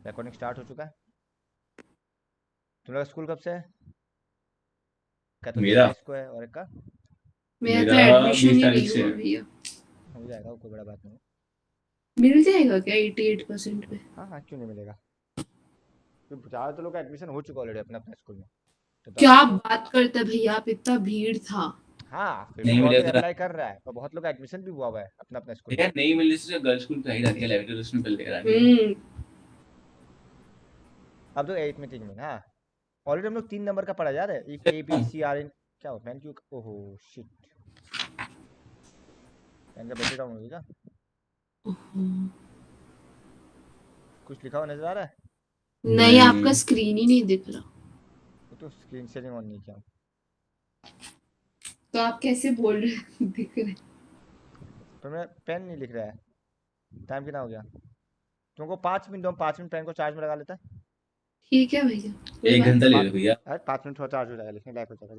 Recording start हो चुका है। तुम लोग स्कूल कब से है? क्या तो मेरा 23 को है और एक का मेरा तो मेरा एडमिशन बीस ही तारीख नहीं से हुआ है। भैया। हो जाएगा, वो कोई बड़ा बात नहीं। मिल जाएगा क्या 88% पे? हाँ हाँ, क्यों नहीं मिलेगा। क्योंकि ज़्यादातर लोग का एडमिशन हो चुका ऑलरेडी अपने अपने स्कूल में, तो क्या आप आप तो। बात करते भैया, आप इतना भीड़ था। हाँ, फिर भी नहीं बहुत मिले लोग तो अप्लाई कर रहा है और बहुत लोग का एडमिशन भी हुआ है अपना अपना स्कूल में। यार, नहीं मिलने से गर्ल्स स्कूल पे ही रहती है, लैबोरेटरी उसमें मिल लेगा नहीं है। हम्म। अब तो 8 में 3 में हाँ, ऑलरेडी हम लोग 3 नंबर का पढ़ा जा रहा है। ABCRN क्या होता है? क्यों? ओहो शिट, पेन का बैटरी डाउन हो गया क्या? कुछ लिखा हुआ नजर आ रहा है? नहीं, आपका नहीं, स्क्रीन ही नहीं दिख रहा। वो तो स्क्रीन शेयरिंग ऑन नहीं किया। तो आप कैसे बोल रहे हैं दिख रहे? तो मैं पेन नहीं लिख रहा है। टाइम कितना हो गया? तुमको 5 मिनट दो, 5 मिनट पेन को चार्ज में लगा लेता है। ठीक है भैया, कोई एक बात घंटा ले पाँच लो भैया। अरे 5 मिनट थोड़ा चार्ज हो जाएगा, लिखने लायक हो जाएगा।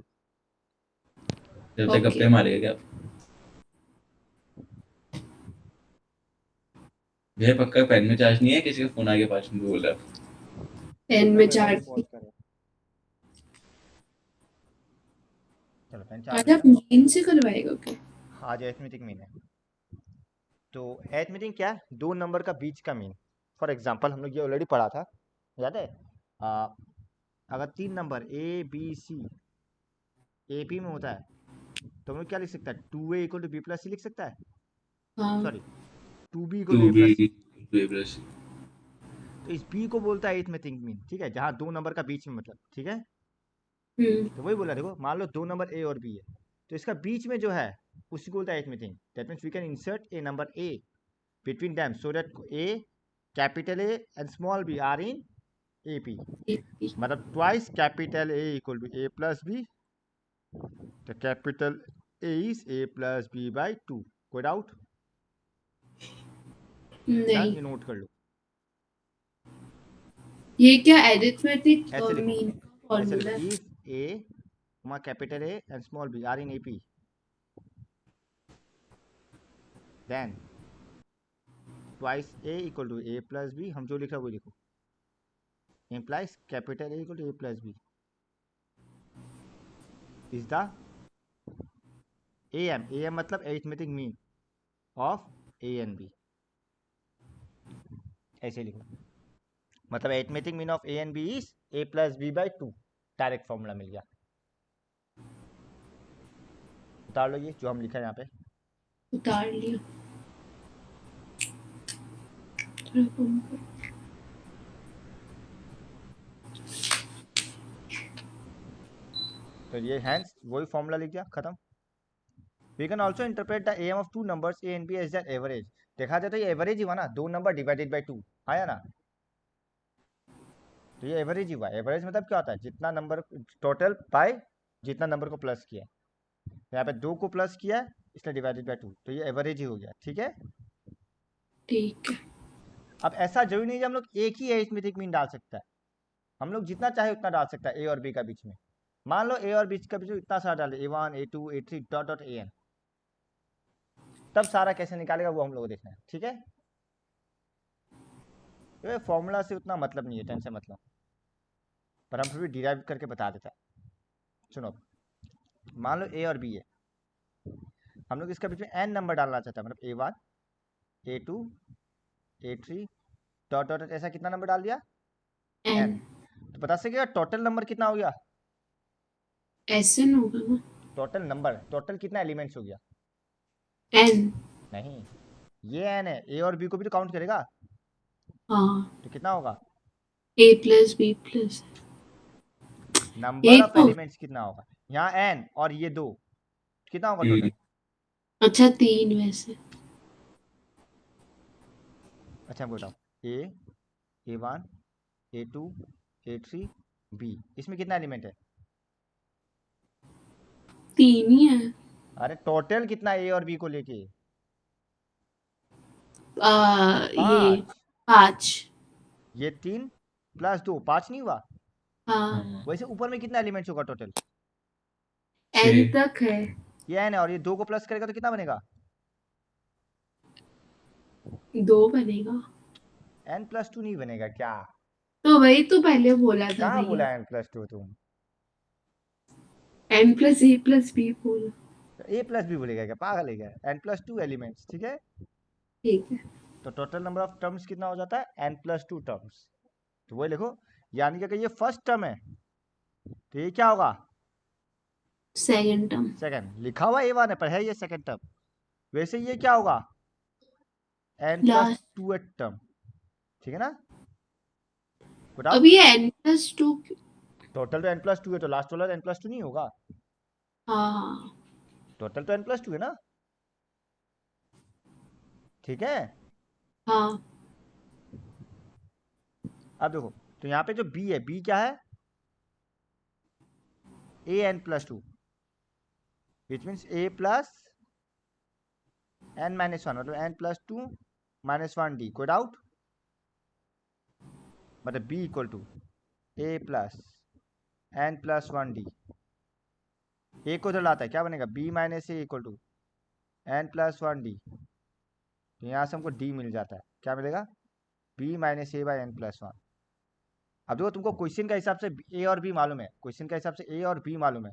जब नहीं। तक ओके। गप्पे मारेगा क्या? भैया पक्का पेन में चार्ज नहीं है? किसी का फोन आ गया 5 मिनट बोल रहा है। पेन रुक में मैं रिकॉर्डिंग चार्ज। पॉज कर रहा हूँ। चलो पेन चार्ज आज हो आप गया। नींद से करवाएगा क्या? आज अरिथमेटिक मीन है। तो अरिथमेटिक क्या है? 2 नंबर का बीच का मीन। फॉर एग्जांपल हम लोग ये ऑलरेडी पढ़ा था, याद है? आ, अगर 3 नंबर ABC AP में होता है तो हम लोग क्या लिख सकता है? 2A = B+C लिख सकता है। हाँ। Sorry, 2B to equal to a b plus c two A plus. तो इस B को बोलता है अरिथमेटिक मीन, ठीक है, जहाँ 2 नंबर का बीच में, मतलब ठीक है। हम्म। तो वही बोला, देखो मान लो 2 नंबर A और B है, तो इसका बीच में जो है उसी को बोलता है arithmetic. That means we can insert a number A between them so that A, capital A and small b are in AP. मतलब twice capital A equal to A plus B, तो capital A is A plus B by 2। कोई doubt? Done, नहीं। ये note कर लो। ये क्या arithmetic ऐसे लिखो, मीन का ऐसे फॉर्मूला लिखो, है? If A, capital A and small b are in AP, then twice A equal to A plus B, हम जो लिख रहे हैं वो लिखो, implies capital A equal to A plus B is the AM मतलब arithmetic mean of A and B। ऐसे लिखो, मतलब arithmetic mean of A and B is A plus B by 2। Direct formula मिल गया। उतार लो ये जो हम लिखा है यहाँ पे। उतार लिया। थोड़ा कम कर। तो ये हैंस वही फॉर्मूला लिख दिया, खत्म। We can also interpret the M of 2 numbers A and B as that average. देखा जाए तो ये एवरेज ही हुआ ना, 2 नंबर डिवाइडेड बाई 2 आया ना, तो ये एवरेज ही हुआ। एवरेज मतलब क्या होता है? जितना नंबर टोटल बाय जितना नंबर को प्लस किया, यहाँ पे 2 को प्लस किया इसलिए डिवाइडेड बाई 2, तो ये एवरेज ही हो गया, ठीक है। ठीक है। अब ऐसा जरूरी नहीं है हम लोग एक ही अरिथमेटिक मीन डाल सकता है, हम लोग जितना चाहे उतना डाल सकता है ए और बी का बीच में। मान लो ए और बीच का बीच में इतना सारा डाले, A1 A2 A3 dot dot AN, तब सारा कैसे निकालेगा वो हम लोग को देखना है, ठीक है। ये फॉर्मूला से उतना मतलब नहीं है, टेंशन मतलब, पर हम फिर भी डिराइव करके बता देता है। सुनो, मान लो ए और बी है, हम लोग इसका बीच में n नंबर डालना चाहते हैं, मतलब A1 A2 A3 dot dot ऐसा कितना नंबर डाल दिया? एन। n। तो बता सकेगा टोटल नंबर कितना हो गया? एन होगा ना? टोटल नंबर, टोटल कितना एलिमेंट्स हो गया? एन। नहीं, ये n है, ए और बी को भी तो काउंट करेगा, हाँ। तो कितना होगा? A+B+। नंबर ये ऑफ तो। एलिमेंट्स कितना होगा? यहाँ n और ये 2, कितना होगा टोटल? अच्छा, 3 वैसे। अच्छा मैं बताऊँ, A1 A2 A3 B, इसमें कितना एलिमेंट है? 3 ही है। अरे टोटल कितना ए और बी को लेके? ये 5। 5। ये 3 प्लस 2 5 नहीं हुआ? हाँ। वैसे ऊपर में कितना एलिमेंट्स होगा टोटल? एन 6। तक है। ये n है और ये 2 को प्लस करेगा तो कितना बनेगा? 2 बनेगा। n+2 नहीं बनेगा क्या? तो वही तो पहले बोला था कहाँ बोला भैया, n+2 तुम? n+a+b बोला। a+b बोलेगा क्या? पागल है क्या? n+2 एलिमेंट्स, ठीक है? ठीक है, तो टोटल नंबर ऑफ टर्म्स कितना हो जाता है? n+2 terms. तो वही लिखो, यानी कि अगर ये फर्स्ट टर्म है तो ये क्या होगा? Second term. सेकंड। लिखा हुआ a1 है पर है ये सेकंड टर्म। वैसे ये क्या होगा? लास्ट। n+2 टर्म, ठीक है ना? Good out. अभी ये n+2। टोटल तो n+2 है, तो लास्ट वाला n+2 नहीं होगा? हाँ टोटल तो n+2 है ना, ठीक है? हाँ। अब देखो, तो यहाँ पे जो b है, b क्या है? an+2, which means a plus n-1, मतलब n+2 -1 d। कोई डाउट? मतलब b equal to a plus n+1 d। a को उधर लाता है, क्या बनेगा? b minus a equal to n+1 d। तो यहाँ से हमको d मिल जाता है, क्या मिलेगा? b minus a by n+1। अब देखो, तुमको क्वेश्चन का हिसाब से a और b मालूम है, क्वेश्चन का हिसाब से a और b मालूम है,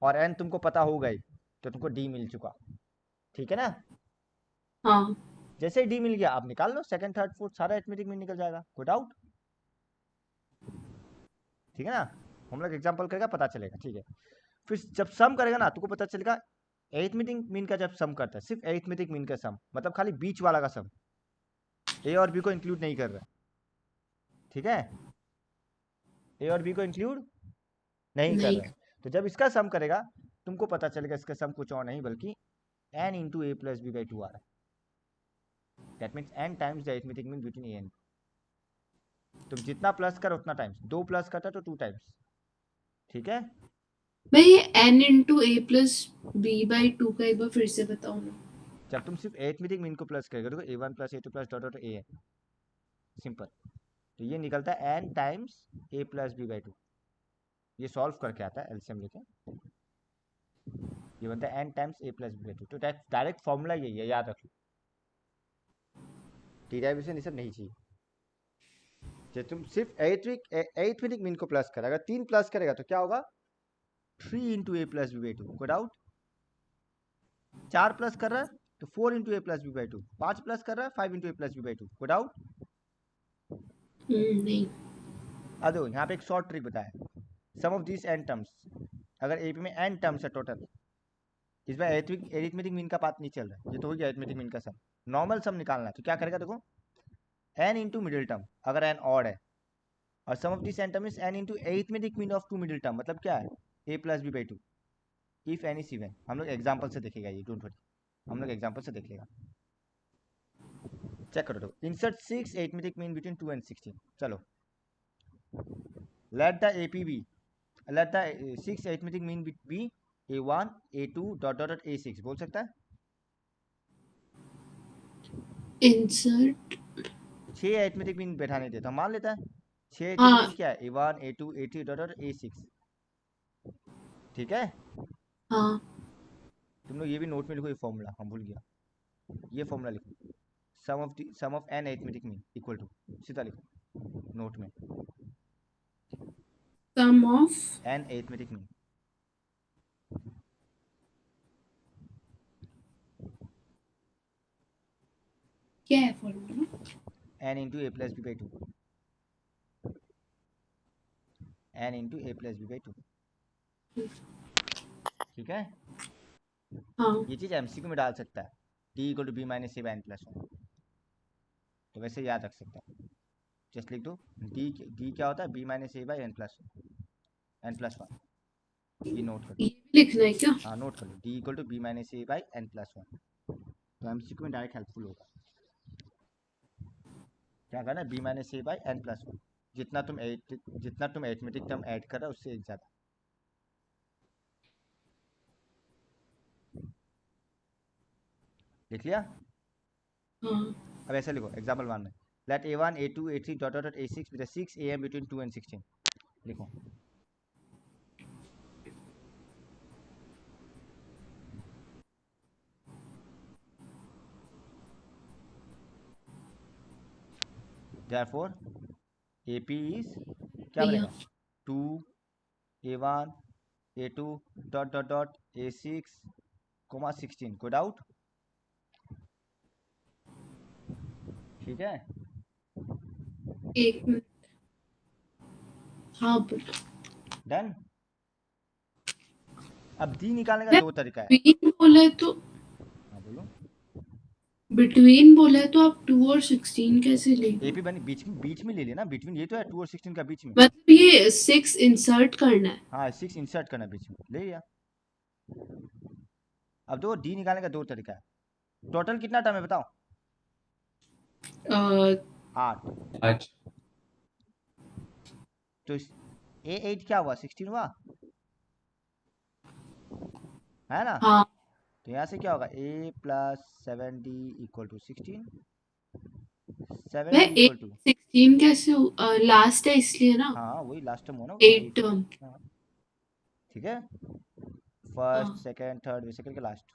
और n तुमको पता हो गई, तो तुमको d मिल चुका, ठीक है ना? हाँ जैसे ही d मिल गया, आप निकाल लो सेकंड थर्ड फोर्थ, सारा अरिथमेटिक में निकल जाएगा। कोई डाउट? ठीक है ना? हम लोग एग्जाम्पल करेगा, पता चलेगा, ठीक है? फिर जब सम करेगा ना, तुमको पता चलेगा अरिथमेटिक मीन का जब सम करता है, सिर्फ अरिथमेटिक मीन का सम, मतलब खाली बीच वाला का सम, ए और बी को इंक्लूड नहीं कर रहा है, ठीक है? ए और बी को इंक्लूड नहीं कर नहीं। रहे हैं। तो जब इसका सम करेगा, तुमको पता चलेगा इसका सम कुछ और नहीं बल्कि n into A plus B by 2 आ रहा है। That means n times the arithmetic mean between a and. तुम जितना प्लस कर उतना टाइम्स, 2 प्लस करता तो 2 टाइम्स, ठीक है? भाई ये n × a+b/2 का एक बार फिर से बताओ ना। जब तुम सिर्फ अरिथमेटिक मीन को प्लस करेगा, देखो a1 plus a2 plus dot dot a है, सिंपल। तो ये निकलता है n times a plus B by 2। ये सॉल्व करके आता है एलसीएम लेके, ये बनता है n times a plus B by 2। तो डायरेक्ट फॉर्मूला यही है, याद रख लो। डिराइवेशन ये सब नहीं चाहिए। जब तुम सिर्फ अरिथमेटिक मीन को प्लस कर, अगर 3 प्लस करेगा तो क्या होगा? 3 into A plus B by 2। कोई डाउट? 4 प्लस कर रहा है तो 4 into A plus B by 2। 5 plus कर रहा है 5 into A plus B by 2। कोई डाउट? नहीं। अब देखो, यहाँ पे एक शॉर्ट ट्रिक बताया, सम ऑफ दिस n टर्म्स। अगर ए में n टर्म्स है टोटल, इसमें एरिथमेटिक मीन का बात नहीं चल रहा है, ये तो हो गया एरिथमेटिक मीन का सम। नॉर्मल सम निकालना है तो क्या करेगा? देखो, n इंटू मिडिल टर्म, अगर n ऑड है, और sum of this n term is n into arithmetic mean of two middle term, मतलब क्या है? a plus B by 2 if any even. हम लोग एग्जाम्पल से देखेगा ये, डोंट वरी, हम लोग एग्जाम्पल से देख लेगा। चेक करो, देखो, insert 6 arithmetic mean between 2 and 16। चलो, let the AP be, let the 6 arithmetic mean be a1 a2 dot dot a6। बोल सकता है? इंसर्ट। 6 अरिथमेटिक मीन बैठा नहीं देता, मान लेता है 6 अरिथमेटिक हाँ मीन क्या है? a1 a2 a3 dot dot a6, ठीक है? हाँ। तुम लोग ये भी नोट में लिखो, ये फॉर्मूला हम भूल गया, ये फॉर्मूला लिखो, sum of n arithmetic mean equal to, सीधा लिखो नोट में, sum of. n arithmetic mean. क्या है formula? n into A plus B by 2, n into A plus B by 2, ठीक है? हाँ। ये चीज एमसीक्यू में डाल सकता है, t equal to b minus a by n plus 1। तो वैसे याद रख सकता है, जस्ट लिख दो d क्या होता है? b minus a by n plus 1। ये नोट कर लो, ये भी लिखना है क्या? हाँ नोट कर लो, d equal to b minus a by n plus 1। तो एमसीक्यू में डायरेक्ट हेल्पफुल होगा। क्या करना है? B minus a by n plus 1। जितना तुम एरिथमेटिक टर्म ऐड कर रहे हो उससे एक ज़्यादा। लिख लिया? हाँ। अब ऐसे लिखो एग्जाम्पल 1 में, let a1 a2 a3 dot dot a6 with 6 am between 2 and 16। लिखो, देयरफॉर AP इज क्या भैया बनेगा 2 A1 A2 dot dot dot A6 16 code out. ठीक है, एक मिनट। हाँ बोलो। डन। अब डी निकालने का यार दो तरीका है। बिटवीन बोला है तो हाँ बोलो। बिटवीन बोला है तो आप 2 और 16 कैसे लेंगे? AP बनी बीच में ले लेना, बिटवीन ये तो है 2 और 16 का बीच में। मतलब ये 6 इंसर्ट करना है। हाँ 6 इंसर्ट करना बीच में, ले लिया। अब दो डी निकालने का दो तरीका है। टोटल कितना टर्म है बताओ? 8। आज तो A8 क्या हुआ 16 हुआ है ना। हाँ तो यहाँ से क्या होगा A plus 7D equal to 16, 7D वह इक्वल 8 टू, 16 कैसे लास्ट है इसलिए ना। हाँ वही लास्ट टर्म हो ना 8 8। टर्म। हाँ ठीक है, हाँ फर्स्ट सेकंड थर्ड वैसे करके लास्ट।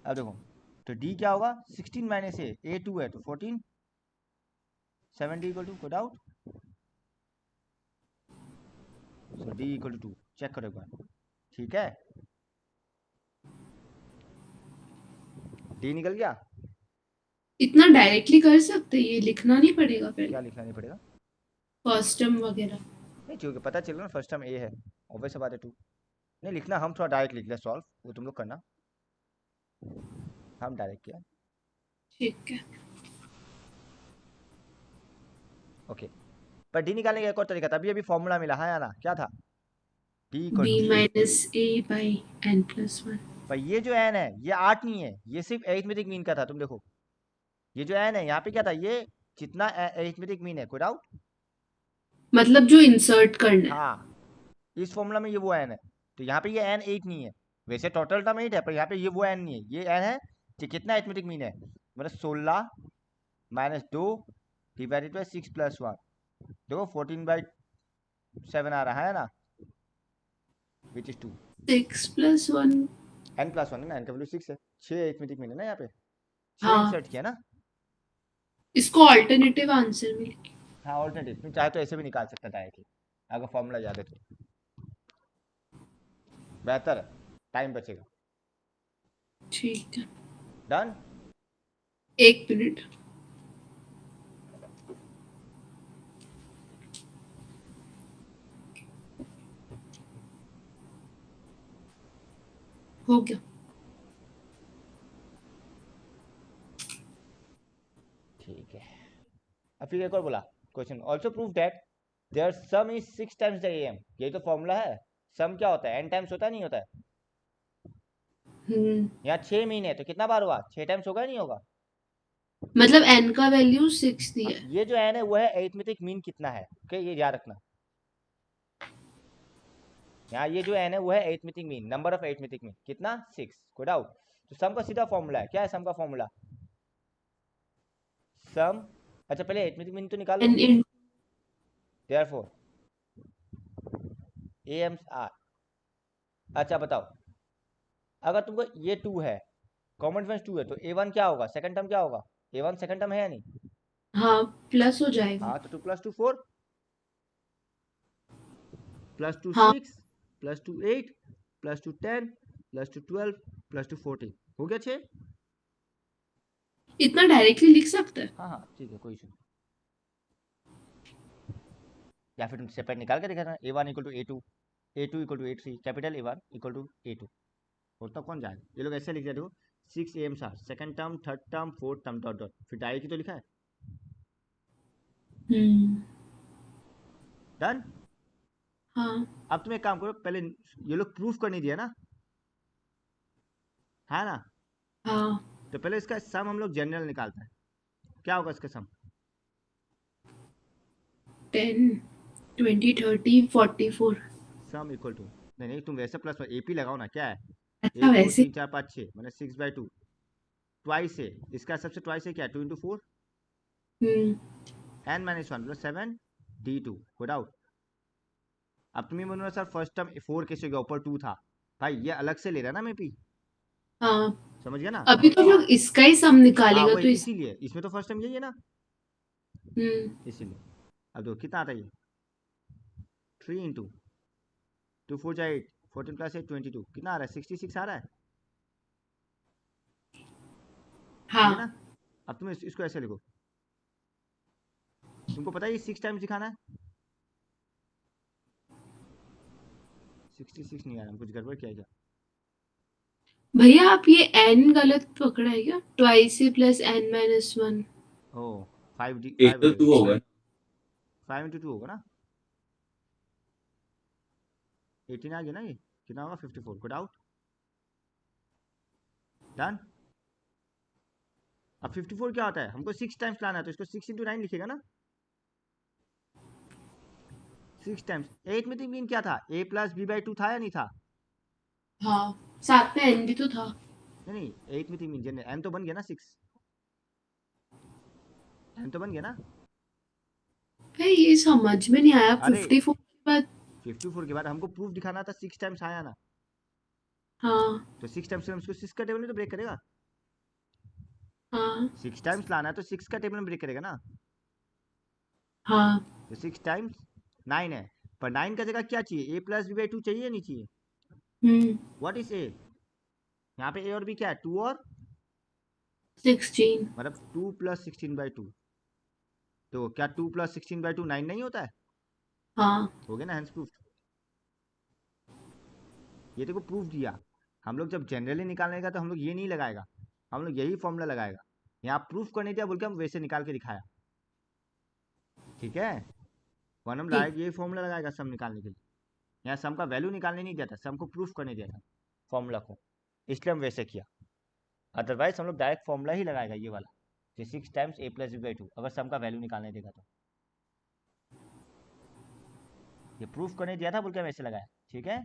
अब देखो तो D क्या होगा 16 माइनस A 2 है तो 14, 7D equal to code out. So D equal to 2, check करो एक बार। ठीक है, D निकल गया। इतना डायरेक्टली कर सकते हैं, ये लिखना नहीं पड़ेगा पहले क्या लिखना नहीं पड़ेगा? फर्स्ट टर्म वगैरह। नहीं क्योंकि पता चल रहा ना फर्स्ट टाइम A है, ऑब्वियस बात है 2। नहीं लिखना, हम थोड़ा डायरेक्ट लिख लिया सॉल्व, वो तुम लोग करना, हम डायरेक्ट किया। ठीक है। ओके, पर डी निकालने का एक और तरीका था, अभी अभी फॉर्मूला मिला है ना, क्या था? D equal b to, minus a by n plus 1। पर ये जो एन है ये 8 नहीं है, ये सिर्फ एरिथमेटिक मीन का था। तुम देखो ये जो एन है यहाँ पे क्या था, ये जितना एरिथमेटिक मीन है कोई डाउट। मतलब जो इंसर्ट करना है। हाँ इस फॉर्मूला में ये वो एन है, तो यहाँ पे ये एन 8 नहीं है। वैसे टोटल टर्म 8 है, पर यहाँ पे ये वो एन नहीं है, ये एन है कि कितना एरिथमेटिक मीन है, मतलब 16 माइनस 2 डिवाइडेड बाई 6 प्लस 1। देखो 14/7 आ रहा है ना, which is 2। 6 plus 1। n plus 1 है ना, n का वैल्यू 6 है, 6 अरिथमेटिक मीन है ना यहाँ पे, 6 हाँ इंसर्ट किया ना। इसको ऑल्टरनेटिव आंसर में लिखिए। हाँ ऑल्टरनेटिव तुम चाहे तो ऐसे भी निकाल सकता डायरेक्टली, अगर फॉर्मूला याद है तो बेहतर है, टाइम बचेगा। ठीक है। डन। एक मिनट। हो गया। ठीक है, अब फिर एक और बोला question, also prove that their sum is 6 times the am। यही तो फॉर्मूला है, सम क्या होता है n टाइम्स होता है नहीं होता है। यहाँ 6 मीन है तो कितना बार हुआ, 6 टाइम्स होगा नहीं होगा। मतलब n का वैल्यू 6 दिया है। ये जो n है वो है एरिथमेटिक मीन कितना है, ओके ये याद रखना। यहाँ ये जो n है वो है arithmetic mean, number of arithmetic mean कितना 6, कोड आउट। तो सम का सीधा फॉर्मूला है, क्या है सम का फॉर्मूला? सम, अच्छा पहले एरिथमेटिक मीन तो निकालो। n in therefore AMs are. अच्छा बताओ, अगर तुमको ये 2 है, कॉमन डिफरेंस 2 है, तो A1 क्या होगा, सेकंड टर्म क्या होगा? A1 सेकंड टर्म है या नहीं? हाँ प्लस हो जाएगा। हाँ तो 2 प्लस 2 4 प्लस 2 हाँ 6 प्लस 2 8 प्लस 2 10 प्लस 2 12 प्लस 2 14, हो गया 6। इतना डायरेक्टली लिख सकते हैं। हाँ हाँ ठीक है कोई इशू नहीं, या फिर तुम सेपरेट निकाल के दिखाना, A1 equal to A2, A2 equal to A3, capital A1 equal to A2, होता कौन जाएगा। ये लोग ऐसे लिख दिया देखो, 6 AMs are, second term third term fourth term dot dot, फिर डायरेक्ट ही तो लिखा है। डन। हाँ अब तुम एक काम करो, पहले ये लोग प्रूफ कर नहीं दिया ना, है ना, हाँ तो पहले इसका सम हम लोग जनरल निकालते हैं, क्या होगा इसका सम? 10 20 30 44। सम इक्वल टू, नहीं नहीं तुम वैसे प्लस AP लगाओ ना, क्या है अच्छा 1 2 वैसे 3 4 5 6 मतलब 6/2, ट्वाइस है इसका, सबसे ट्वाइस है क्या 2 into 4, n minus 1 plus 7 D2 good out. अब तुम ये बोलो सर फर्स्ट टर्म 4 कैसे हो गया, ऊपर 2 था, भाई ये अलग से ले रहा ना मैं P, हाँ समझ गया ना? अभी तो लोग इसका ही सम हाँ निकालेगा वही, तो इसीलिए इसमें तो फर्स्ट टाइम यही है ना, इसीलिए। अब देखो कितना आता है ये, 3 × 2 4 जा 8, 14 + 8 22, कितना आ रहा है? 66 आ रहा है, ठीक है ना? हाँ अब तुम इसको ऐसे लिखो, तुमको पता है ये 6 टाइम्स दिखाना है। 66 नहीं आ रहा, कुछ गड़बड़ किया है क्या? भैया, आप ये n गलत पकड़ा है क्या? ट्वाइस ए प्लस n माइनस 1। ओ 5D, एक तो 2 होगा। 5 × 2 होगा ना, 18 आ गया ना ये, कितना होगा? 54, गुड आउट, डन। अब 54 क्या होता है? हमको 6 टाइम्स लाना है, तो इसको 6 × 9 लिखेगा ना, 6 टाइम्स। 8 में मीन क्या था? a + b/2 था या नहीं था? हाँ, साथ में n भी तो था। नहीं नहीं, 8 में मीन जनरल n तो बन गया ना, 6 n तो बन गया ना। भाई ये समझ में नहीं आया, अरे 54 के बाद। 54 के बाद हमको प्रूफ दिखाना था 6 टाइम्स आया ना, हाँ तो 6 टाइम्स से हम इसको 6 का टेबल में तो ब्रेक करेगा, हाँ 6 टाइम्स लाना है तो 6 का टेबल में ब्रेक करेगा ना, हाँ। तो 6 टाइम्स 9 है, पर 9 का जगह क्या चाहिए? a + b/2 चाहिए या नहीं चाहिए? What is a? यहाँ पे a और b क्या है? 2 और 16। मतलब 2 + 16/2, तो क्या 2 + 16/2 9 नहीं होता है? हाँ हो गया ना, हेंस प्रूफ। ये देखो प्रूफ दिया। हम लोग जब जनरली निकालने का तो हम लोग ये नहीं लगाएगा, हम लोग यही फॉर्मूला लगाएगा। यहाँ प्रूफ करने दिया बोल के हम वैसे निकाल के दिखाया, ठीक है? वन हम ठीक। डायरेक्ट यही फॉर्मूला लगाएगा सम निकालने के लिए। यहाँ सम का वैल्यू निकालने नहीं दिया था, सम को प्रूफ करने दिया था फॉर्मूला को, इसलिए हम वैसे किया। अदरवाइज हम लोग डायरेक्ट फॉर्मूला ही लगाएगा ये वाला, कि 6 टाइम्स a + b/2, अगर सम का वैल्यू निकालने देगा तो। ये प्रूफ करने दिया था बोल के हम ऐसे लगाया, ठीक है?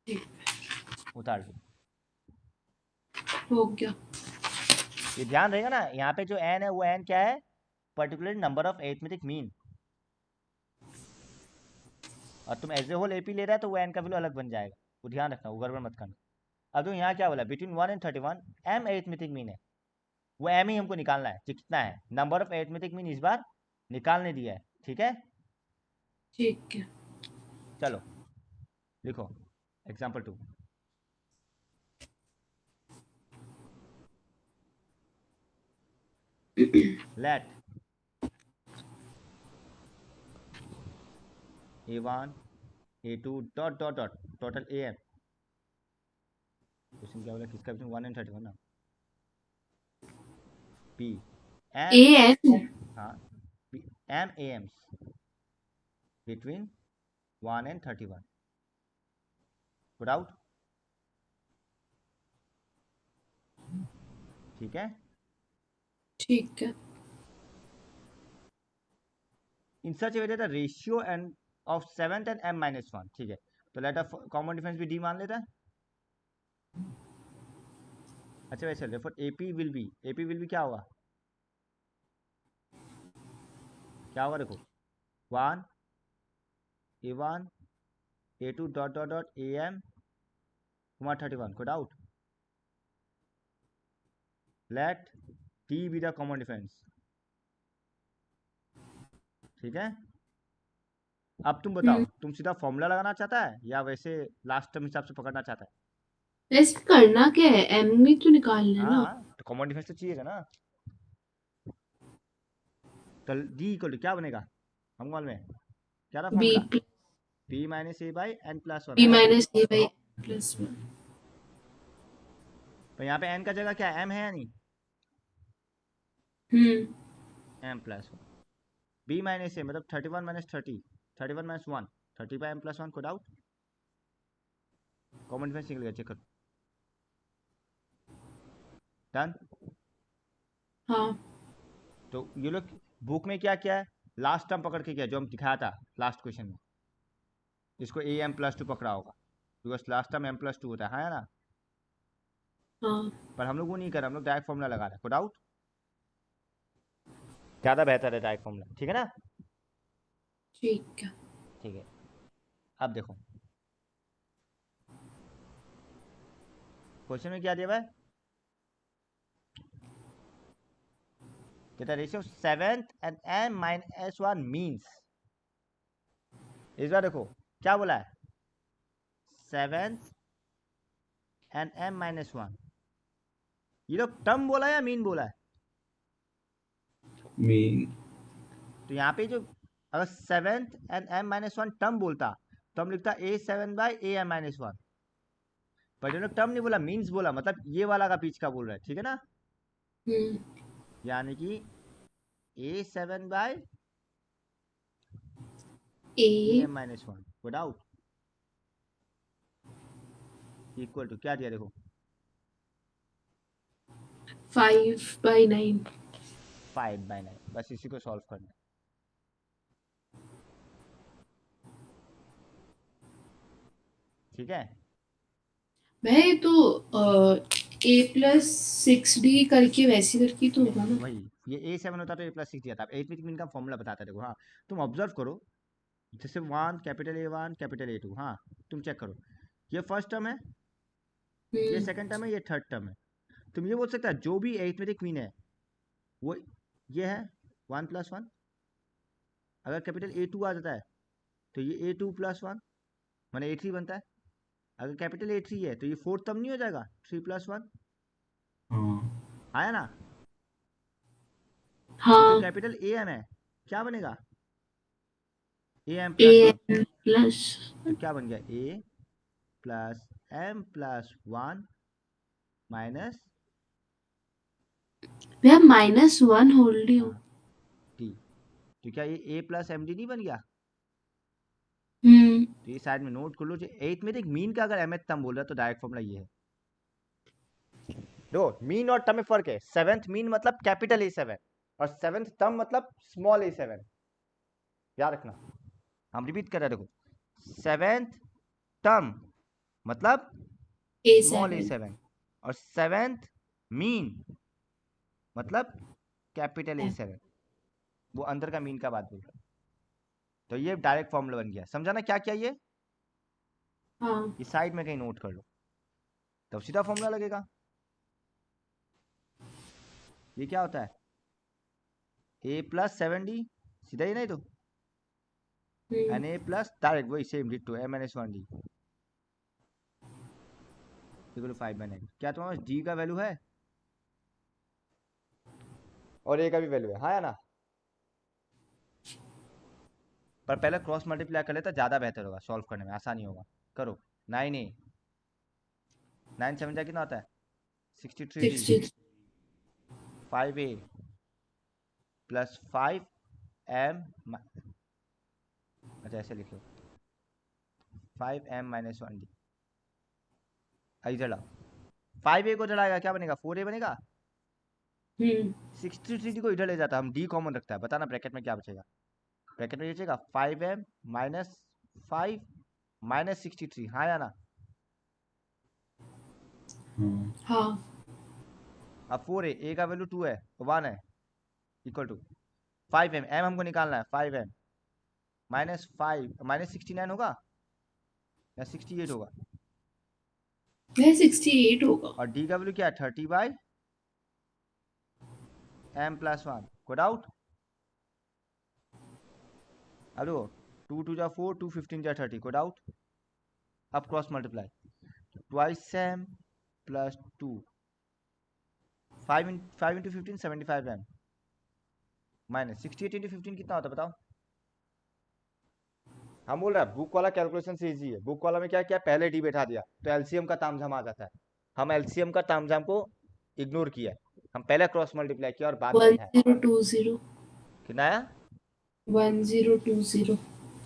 ठीक उतार दो। हो गया। ये ध्यान रहेगा ना, यहाँ पे जो n है वो n क्या है? Particular number of arithmetic mean. और तुम एज ए होल एपी ले रहा है तो वो n का वैल्यू अलग बन जाएगा, वो ध्यान रखना, वो गड़बड़ मत करना। अब तो यहाँ क्या बोला? Between 1 and 31 m arithmetic mean है, वो m ही हमको निकालना है, कि कितना है। नंबर ऑफ एरिथमेटिक मीन इस बार निकालने दिया है, ठीक है? ठीक है। चलो लिखो example 2। Let a1 a2 dot dot dot total am, question क्या बोला? किसका? बिटवीन 1 and 31 ना, p ए m, एन। हाँ m ams between 1 and 31, put out, ठीक है? ठीक है। In such a way that the ratio and of 7th and m-1, ठीक है? तो लेट ऑफ कॉमन डिफरेंस भी d मान लेता है। अच्छा वैसे देयरफॉर AP विल बी क्या होगा? क्या होगा देखो, 1 a1 a2 dot dot dot am 31, code out, let d be the common difference, ठीक है? अब तुम बताओ, तुम सीधा फॉर्मूला लगाना चाहता है या वैसे लास्ट टर्म हिसाब से पकड़ना चाहता है? वैसे करना क्या है, एम भी तो निकालना है ना। हाँ तो कॉमन डिफरेंस तो चाहिएगा ना, तो d इक्वल टू क्या बनेगा? हम मालूम है क्या था B formula? p - a/n+1 B है ना? Minus a by plus 1। तो यहाँ पे n का जगह क्या है? m है या नहीं? m+1, b - a मतलब 31 - 30, 31 - 1, 30/m+1 को डाउट, कॉमन डिफरेंस निकल गया, चेक करो, डन। हाँ तो ये लोग बुक में क्या क्या है? लास्ट टर्म पकड़ के किया, जो हम दिखाया था लास्ट क्वेश्चन में, इसको am+2 पकड़ा होगा, बिकॉज लास्ट टर्म m+2 होता है ना? हाँ। पर हम लोग वो नहीं कर रहे, हम लोग डायरेक्ट फॉर्मूला लगा रहे हैं, को डाउट ज़्यादा बेहतर है डायरेक्ट फॉर्मूला, ठीक है ना? ठीक है। ठीक है, अब देखो क्वेश्चन में क्या दिया हुआ है? कहता है ratio 7th and m minus 1 means, इस बार देखो क्या बोला है, 7th एंड m माइनस 1, ये लोग टर्म बोला है या मीन बोला है? मीन। तो यहाँ पे जो अगर 7th and m minus 1 term बोलता तो हम लिखता a7 by A m minus 1, पर जो लोग टर्म नहीं बोला, मीन्स बोला, मतलब ये वाला का बीच का बोल रहा है, ठीक है ना? यानी कि a7 by a a m minus 1 without equal to क्या दिया देखो, 5/9। 5/9, बस इसी को सॉल्व करना है। ठीक है, भाई तो a+6d करके वैसे करके तो होगा ना। वही ये a7 होता तो a+6 दिया था। अब एरिथमेटिक मीन का फॉर्मूला बताता देखो, हाँ तुम ऑब्जर्व करो, जैसे 1 कैपिटल A1 कैपिटल A2, हाँ तुम चेक करो, ये फर्स्ट टर्म है, ये सेकंड टर्म है, ये थर्ड टर्म है। तुम ये बोल सकते हो जो भी एरिथमेटिक मीन है वो ये है 1 + 1। अगर कैपिटल A2 आ जाता है तो ये A2 + 1 माने A3 बनता है। अगर कैपिटल A3 है तो ये फोर्थ टर्म नहीं हो जाएगा, 3 + 1 हाँ आया ना? ये जो हाँ कैपिटल AM है क्या बनेगा, AM a + 1, प्लस तो क्या बन गया A + M + 1 माइनस भैया -1 होल्ड यू। टी, तो क्या ये A + MD नहीं बन गया? हम्म तो ये साइड में नोट कर लो, जो एरिथमेटिक मीन का अगर mth टर्म बोल रहा है तो डायरेक्ट फॉर्मूला ये है। दो मीन और टर्म में फर्क है, 7th मीन मतलब कैपिटल A7 और 7th टर्म मतलब स्मॉल a7, याद रखना। हम रिपीट कर रहे हैं देखो, 7th टर्म मतलब स्मॉल a7 a7 और 7th मीन मतलब कैपिटल A7, वो अंदर का मीन का बात बोल रहा है। तो ये डायरेक्ट फॉर्मूला बन गया, समझा ना क्या क्या ये हाँ साइड में कहीं नोट कर लो, तब सीधा फॉर्मूला लगेगा। ये क्या होता है A + 7D, सीधा ही नहीं तो, एन A प्लस डायरेक्ट वही same ditto M - 1D equal to 5/9। क्या तुम्हारे पास D का वैल्यू है और A का भी वैल्यू है, हाँ या ना? पर पहले क्रॉस मल्टीप्लाई कर लेता ज़्यादा बेहतर होगा, सॉल्व करने में आसानी होगा। करो 9A, 9 7 जा कितना होता है 63D, 63 5A + 5M, अच्छा ऐसे लिख लो 5M - 1D, इधर लाओ 5A को चलाएगा क्या बनेगा 4A बनेगा। 63D को इधर ले जाता, हम D कॉमन रखता है, बताना ब्रैकेट में क्या बचेगा, ब्रैकेट में बचेगा 5M - 5 - 63, हाँ या ना? हाँ अब 4A का वैल्यू 2 है तो 1 है इक्वल टू 5M, M हमको निकालना है 5M -5 -69 होगा या 68 होगा, वह 68 होगा। और D का वैल्यू क्या है 30/M + 1 को डाउट। अब 2 2 जा 4, 2 15 जा 30 को डाउट। अब cross multiply, 2M + 2, 5 × 15 75M minus 68 × 15 कितना होता है बताओ। हम बोल रहे हैं बुक वाला कैलकुलेशन से इजी है, बुक वाला में क्या किया पहले डी बैठा दिया तो एलसीएम का तामझाम आ जाता है, हम एलसीएम का तामझाम को इग्नोर किया, हम पहले क्रॉस मल्टीप्लाई किया और बाद में बैठाया। 1020 कितना आया 1020।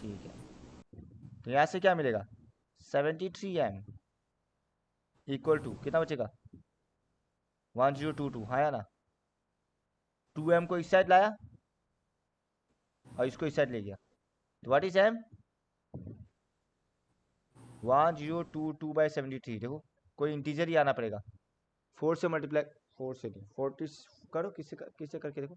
ठीक है, तो यहाँ से क्या मिलेगा 73M इक्वल टू कितना बचेगा 1022, हाँ या ना? 2M को इस साइड लाया और इसको इस साइड ले गया, तो व्हाट इज M 1022/73। देखो कोई इंटीजर ही आना पड़ेगा, 4 से मल्टीप्लाई, 4 से नहीं 40 करो, किससे करके देखो,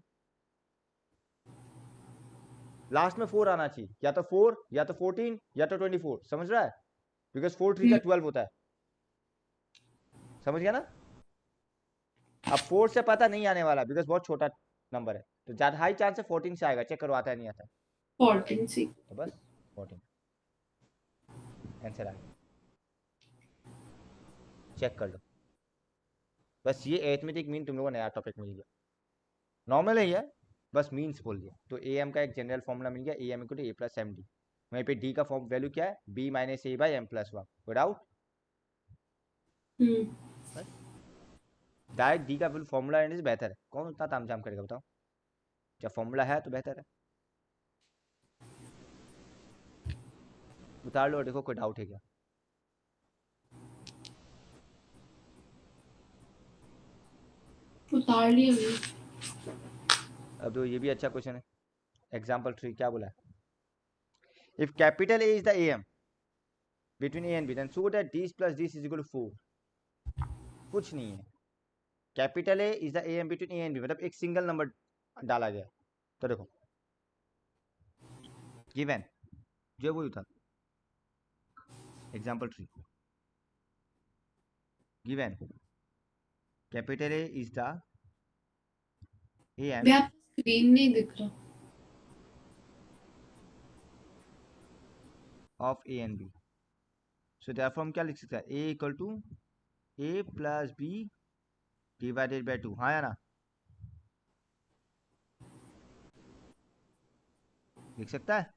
लास्ट में 4 आना चाहिए, या तो 4 या तो 14 या तो 24, समझ रहा है, बिकॉज 4 3 12 होता है, समझ गया ना? अब 4 से पता नहीं आने वाला बिकॉज बहुत छोटा नंबर है, तो ज़्यादा हाई चांस है 14 से आएगा। चेक करो आता है नहीं आता है। 14 से। तो बस 14 आंसर आ गया, चेक कर लो। बस ये एरिथमेटिक मीन तुम लोगों को नया टॉपिक मिल गया, नॉर्मल है ये, बस मीन्स बोल दिया। तो ए एम का एक जनरल फॉर्मूला मिल गया, a m equal to A plus m d. वहीं पे डी का फॉर्म वैल्यू क्या है, b minus a by m plus one. Without hmm. Direct d का फॉर्मूला एंड बेहतर है। कौन उतना तामझाम करेगा बताओ, जब फॉर्मूला है तो बेहतर है। उतार लो, देखो कोई डाउट है क्या। उतार लिया अभी। अब तो ये भी अच्छा क्वेश्चन है। एग्जाम्पल 3 क्या बोला है, if capital A is the A m between a and b then show that this plus this is equal to 4। कुछ नहीं है, capital A is the A m between a and b, मतलब एक single number डाला गया। तो देखो given जो वही था, example 3 given capital A is the A M आप स्क्रीन नहीं दिख रहा। Of A and B. So therefore हम क्या लिख सकते हैं, A equal to A plus B divided by 2। हाँ या ना, लिख सकता है।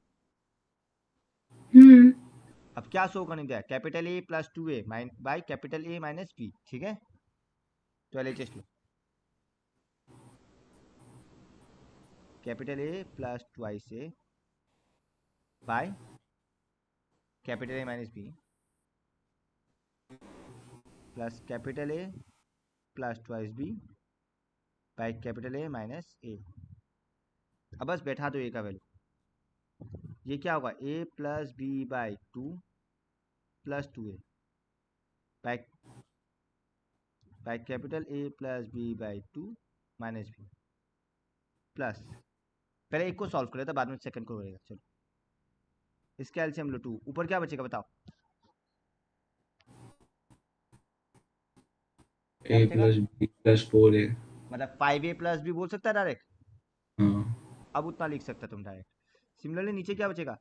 अब क्या शो करने दिया, capital A plus 2a by capital A minus B, ठीक है। तो एलएचएस लो, capital A plus twice A by capital A minus B plus capital A plus twice B by capital A minus A. अब बस बैठा दो ए का value, ये क्या होगा, A plus B by 2 plus 2a by capital A plus B by 2 minus B plus, पहले एक को सॉल्व करें तो बाद में सेकंड को करेगा। चलो इसके एलसीएम लो 2, ऊपर क्या बचेगा बताओ, क्या ए बचेगा, प्लस बी प्लस 4a। मतलब 5a प्लस भी बोल सकता है डायरेक्ट। हाँ, अब उतना लिख सकता तुम डायरेक्ट। सिमिलरली नीचे क्या बचेगा,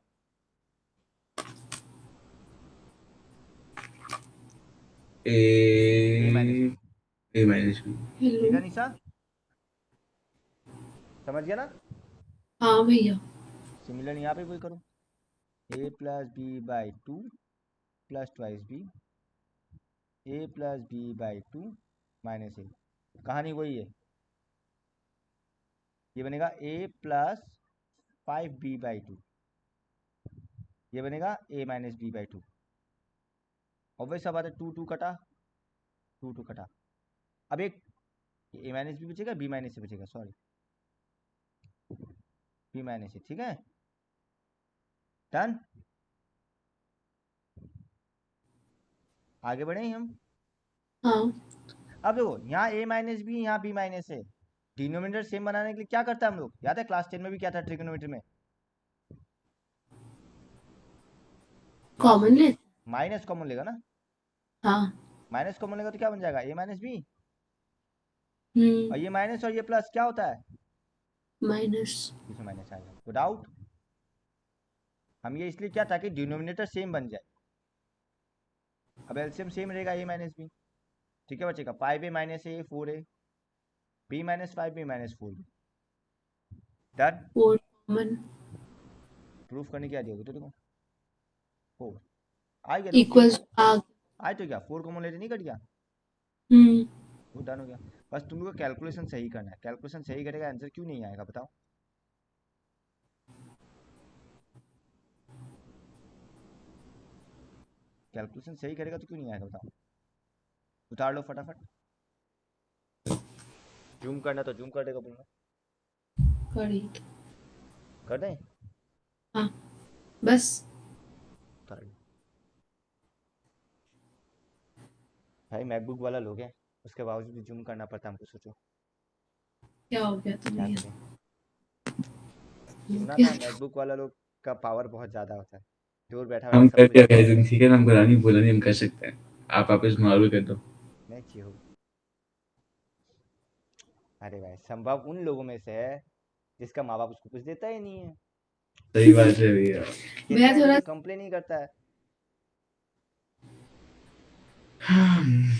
A minus A B. A minus B. ठीक है हेलो। निशा, समझ गया ना। हाँ भैया। सिमिलरली यहाँ पे कोई करो, A plus B by 2 plus twice B, A plus B by 2 minus A. कहानी वही है, ये बनेगा ए प्लस 5b बाई 2, ये बनेगा ए माइनस बी बाई 2। ऑब्वियस सा बात है, 2 2 कटा, 2 2 कटा। अब एक ए माइनस बी बचेगा, बी माइनस से बचेगा, सॉरी बी माइनस से, ठीक है डन। आगे बढ़े हम। हाँ। अब देखो यहाँ ए माइनस बी, यहाँ बी माइनस है, डिनोमिनेटर सेम बनाने के लिए क्या करता है हम लोग, याद है क्लास 10 में भी क्या था ट्रिग्नोमेट्री में, कॉमन ले। माइनस कॉमन लेगा ना, हाँ। माइनस कॉमन लेगा तो क्या बन जाएगा, ए माइनस बी। और ये माइनस और ये प्लस क्या होता है, माइनस। इसमें माइनस आएगा विदाउट। हम ये इसलिए क्या, ताकि डिनोमिनेटर सेम बन जाए। अब एलसीएम सेम रहेगा ए माइनस बी, ठीक है बचेगा 5a माइनस ए 4a, b minus 5b minus 4b। Done. 4 common proof करने क्या दिया तो देखो 4 आ गया, देखो इक्वल्स आ। आए तो क्या 4 कॉमन लेते नहीं कट गया, वो डन हो गया। बस तुम लोग को कैलकुलेशन सही करना है, कैलकुलेशन सही करेगा आंसर क्यों नहीं आएगा बताओ। कैलकुलेशन सही करेगा तो क्यों नहीं आएगा बताओ, उतार लो फटाफट। जूम करना तो जूम कर देगा बोलना, करी। कर दें। हाँ बस। उतार लो भाई, मैकबुक वाला लोग हैं, उसके बावजूद भी जूम करना पड़ता है हमको, सोचो क्या हो गया क्या तुम्हें। करें। सुना था मैकबुक वाला लोग का पावर बहुत ज्यादा होता है, दूर बैठा हम बैठा कर सब दिया कुछ। guys, ठीक है ना, हम करानी बोला नहीं, हम कर सकते हैं। आप वापस नॉर्मल कर दो। नहीं चाहिए हो, अरे भाई संभव उन लोगों में से है जिसका माँ बाप उसको कुछ देता ही नहीं है, सही बात है भैया। कहता भैया है थोड़ा लेकिन कंप्लेन ही करता है।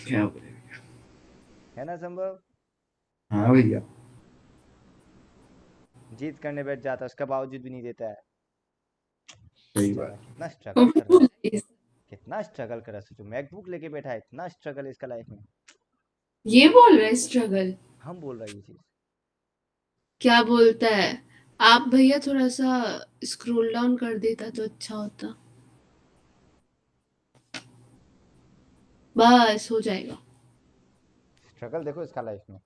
क्या बोले। है ना संभव? हाँ भैया। जीत करने बैठ जाता है, उसका बावजूद भी नहीं देता है। सही बेचारा बात। कितना स्ट्रगल कर रहा है, ये कितना स्ट्रगल कर रहा है। सोचो मैकबुक लेके बैठा है, इतना स्ट्रगल है इसका लाइफ में। बोल रहे स्ट्रगल। हम बोल रहा है ये चीज। क्या बोलता है? आप भैया थोड़ा सा स्क्रॉल डाउन कर देता तो अच्छा होता। बस हो जाएगा। स्ट्रगल देखो इसका लाइफ में।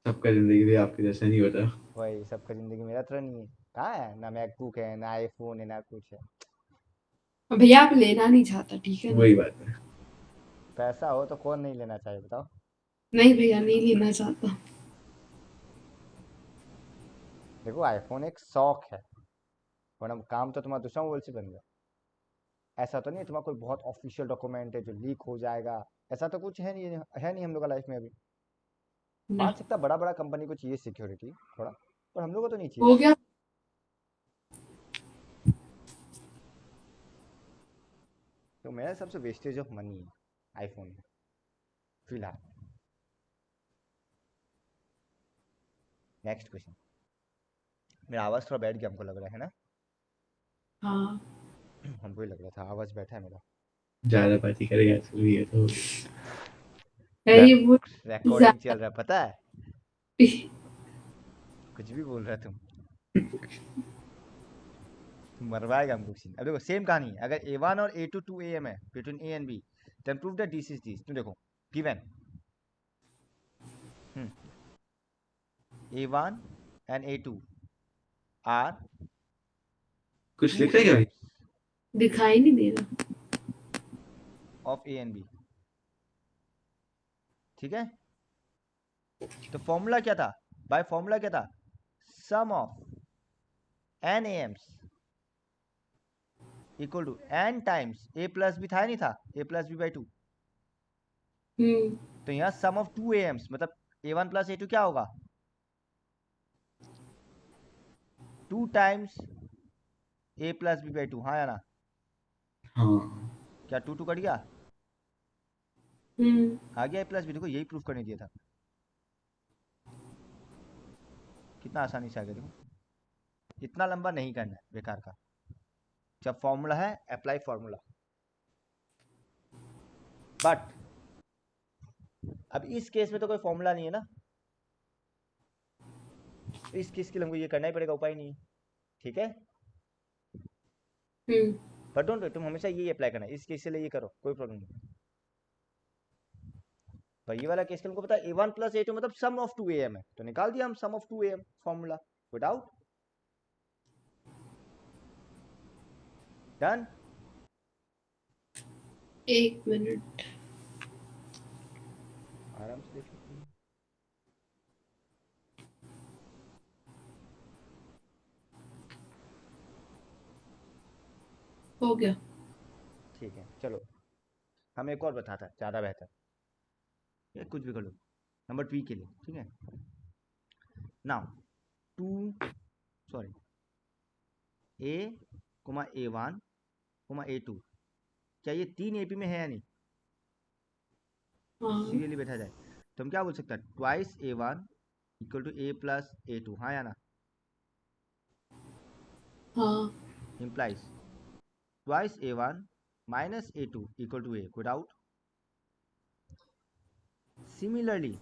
सबका जिंदगी भी आपके जैसे नहीं होता। वही सबका जिंदगी मेरा तरह नहीं है। कहाँ है ना मैकबुक है, ना आईफोन है, ना कुछ है। भैया आप लेना नहीं चाहता, ठीक है ना? वही बात है। पैसा हो तो कौन नहीं लेना चाहिए बताओ। नहीं भैया, नहीं लेना चाहता। देखो आईफोन एक शौक है, वरना काम तो तुम्हारा दूसरा मोबाइल से बन गया। ऐसा तो नहीं है तुम्हारा कोई बहुत ऑफिशियल डॉक्यूमेंट है जो लीक हो जाएगा। ऐसा तो कुछ है नहीं हम लोग का लाइफ में अभी। ना। मान सकता बड़ा बड़ा कंपनी को चाहिए सिक्योरिटी थोड़ा, पर हम लोग को तो नहीं चाहिए हो ना। गया। तो मेरा सबसे वेस्टेज ऑफ मनी है आईफोन में फिलहाल। Next question. मेरा आवाज थोड़ा बैठ गया हमको लग रहा है ना? हाँ। हमको ही लग रहा था आवाज बैठा है मेरा। ज्यादा बात ही करेगा ऐसे भी है तो। है ये वो रिकॉर्डिंग चल ज्यादा। रहा है पता है, कुछ भी बोल रहा है तुम मरवाएगा हमको किसी ने। अब देखो सेम कहानी है, अगर A1 और A2 2 AM है between A and B, then prove that this is this। तुम देखो given A1 and A2 are कुछ two लिख रहे क्या भाई? AMs दिखाई नहीं दे रहा। of A and B। ठीक है, तो फॉर्मूला क्या था? बाय फॉर्मूला क्या था? Sum of n AMs equal to n times A plus B था या नहीं था? A plus B by 2। हम्म। तो यहाँ सम ऑफ 2 AMs मतलब A1 प्लस A2 क्या होगा? 2 times A plus B by 2। हाँ या ना? हाँ। क्या 2 2 कट गया? हम्म। आ गया A प्लस B। देखो यही प्रूफ करने दिया था, कितना आसानी से आ गया। देखो इतना लंबा नहीं करना है बेकार का, जब फॉर्मूला है अप्लाई फॉर्मूला। बट अब इस केस में तो कोई फॉर्मूला नहीं है ना, तो इस केस के लिए हमको ये करना ही पड़ेगा, उपाय नहीं है। ठीक है, हम्म। बट डोंट, तुम हमेशा ये अप्लाई करना है, इस केस के लिए ये करो कोई प्रॉब्लम नहीं। पर ये वाला केस के हमको पता है A1 प्लस A2 मतलब सम ऑफ 2 AM है, तो निकाल दिया हम sum of 2 AM formula without. Done. एक मिनट। आराम से देख सकते हैं। हो गया। ठीक है चलो, हम एक और बताता है ज़्यादा बेहतर, या कुछ भी कर लो नंबर 2 के लिए। ठीक है, now to sorry A A1 A2, क्या ये तीन AP में है या नहीं? हाँ। सीरियली बैठा जाए तो हम क्या बोल सकते हैं? Twice A1 equal to A plus A2। हाँ या ना? हाँ। Implies twice A1 minus A2 equal to A without. Similarly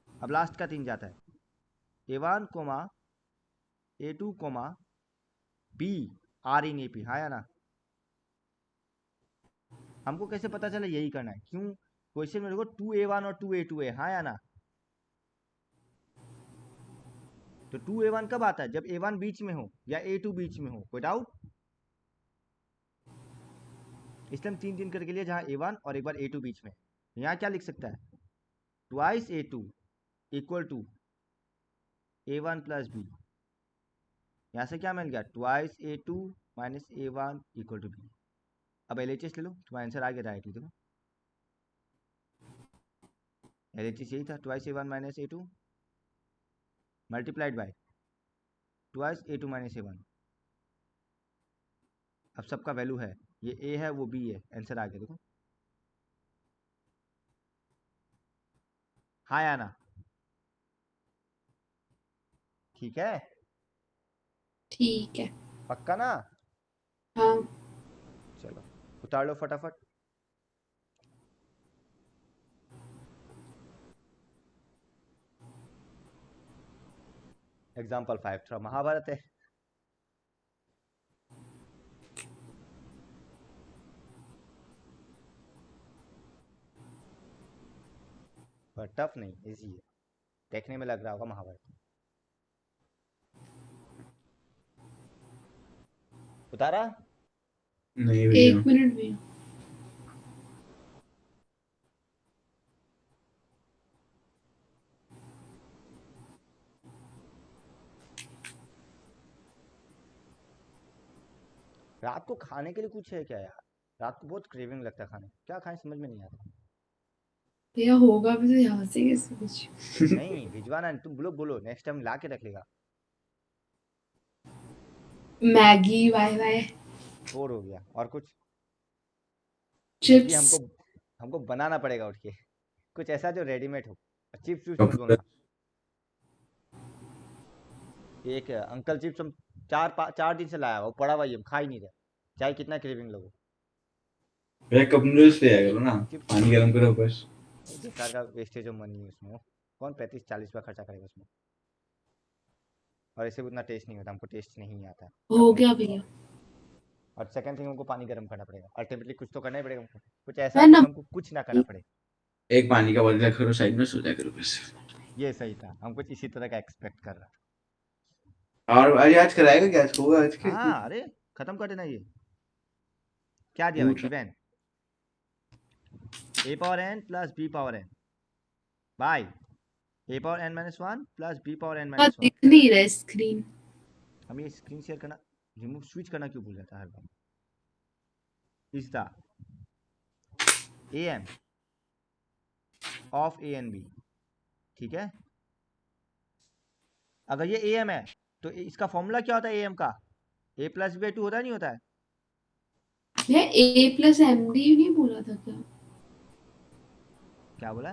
अब लास्ट का 3 जाता है A1 comma A2 comma B are in AP। हाँ या ना? हमको कैसे पता चला यही करना है? क्यों? क्वेश्चन में देखो 2A1 और 2A2 है। हाँ या ना? तो 2A1 कब आता है? जब A1 बीच में हो या A2 बीच में हो विदाउट। इसलिए हम 3 3 करके लिए, जहाँ A1 और एक बार A2 बीच में। यहाँ क्या लिख सकता है? Twice A2 equal to A1 plus B। यहाँ से क्या मिल गया? Twice A2 minus A1 equal to B। अब LHS ले लो, तुम्हारा आंसर आ गया डायरेक्टली। देखो LHS यही था, twice A1 minus A2 multiplied by twice A2 minus A1। अब सबका वैल्यू है, ये A है वो B है, आंसर आ गया देखो। हाँ या ना? ठीक है, ठीक है। पक्का ना? हाँ। चलो उतार लो फटाफट। एग्जाम्पल 5 थोड़ा महाभारत है। पर टफ नहीं, इजी है, देखने में लग रहा होगा महाभारत। उतारा? नहीं भैया। 1 मिनट भैया। रात को खाने के लिए कुछ है क्या यार? रात को बहुत क्रेविंग लगता है खाने, क्या खाएं समझ में नहीं आता। भैया होगा भी तो यहाँ से कैसे कुछ। नहीं भिजवाना नहीं, तुम बोलो नेक्स्ट टाइम ला के रख लेगा। मैगी वाई वाई बोर हो गया, और कुछ? Maggi chips. हमको बनाना पड़ेगा उठ के, कुछ ऐसा जो रेडीमेड हो। चिप्स मत चॉकलेट। बोलना। एक अंकल चिप्स हम 4 दिन से लाया हुआ, वो पड़ा हुआ ही हम खा ही नहीं रहे, चाहे कितना क्रेविंग लगो। भैया कप नूडल्स ले आया करो ना, चिप्स पानी गरम करो बस। बेकार का वेस्टेज ऑफ मनी है उसमें, कौन 35-40 रुपया खर्चा करेगा उसमें, और ऐसे भी उतना टेस्ट नहीं होता, हमको टेस्ट नहीं आता हो अपने। गया भैया। और सेकंड थिंग हमको पानी गर्म करना पड़ेगा, अल्टीमेटली कुछ तो करना ही पड़ेगा हमको, कुछ ऐसा है ना। जिसमें हमको कुछ ना करना पड़े। एक पानी का बोतल रखो साइड में, सो जाया करो बस। ये सही था, हम कुछ इसी तरह का एक्सपेक्ट कर रहा। और अरे आज कराएगा क्या, आज होगा आज के? हाँ अरे खत्म कर देना। ये क्या दिया भाई, given a power n plus b power n by a power n minus 1 plus b power n हाँ, माइनस 1। दिख नहीं रहा स्क्रीन। हम ये स्क्रीन शेयर करना, रिमूव स्विच करना क्यों भूल जाता है हर बार। Is the am of a and b, ठीक है। अगर ये am है तो इसका फॉर्मूला क्या होता है am का? a प्लस b 2 होता है नहीं होता है? भैया ए प्लस एम डी नहीं बोला था क्या? क्या बोला?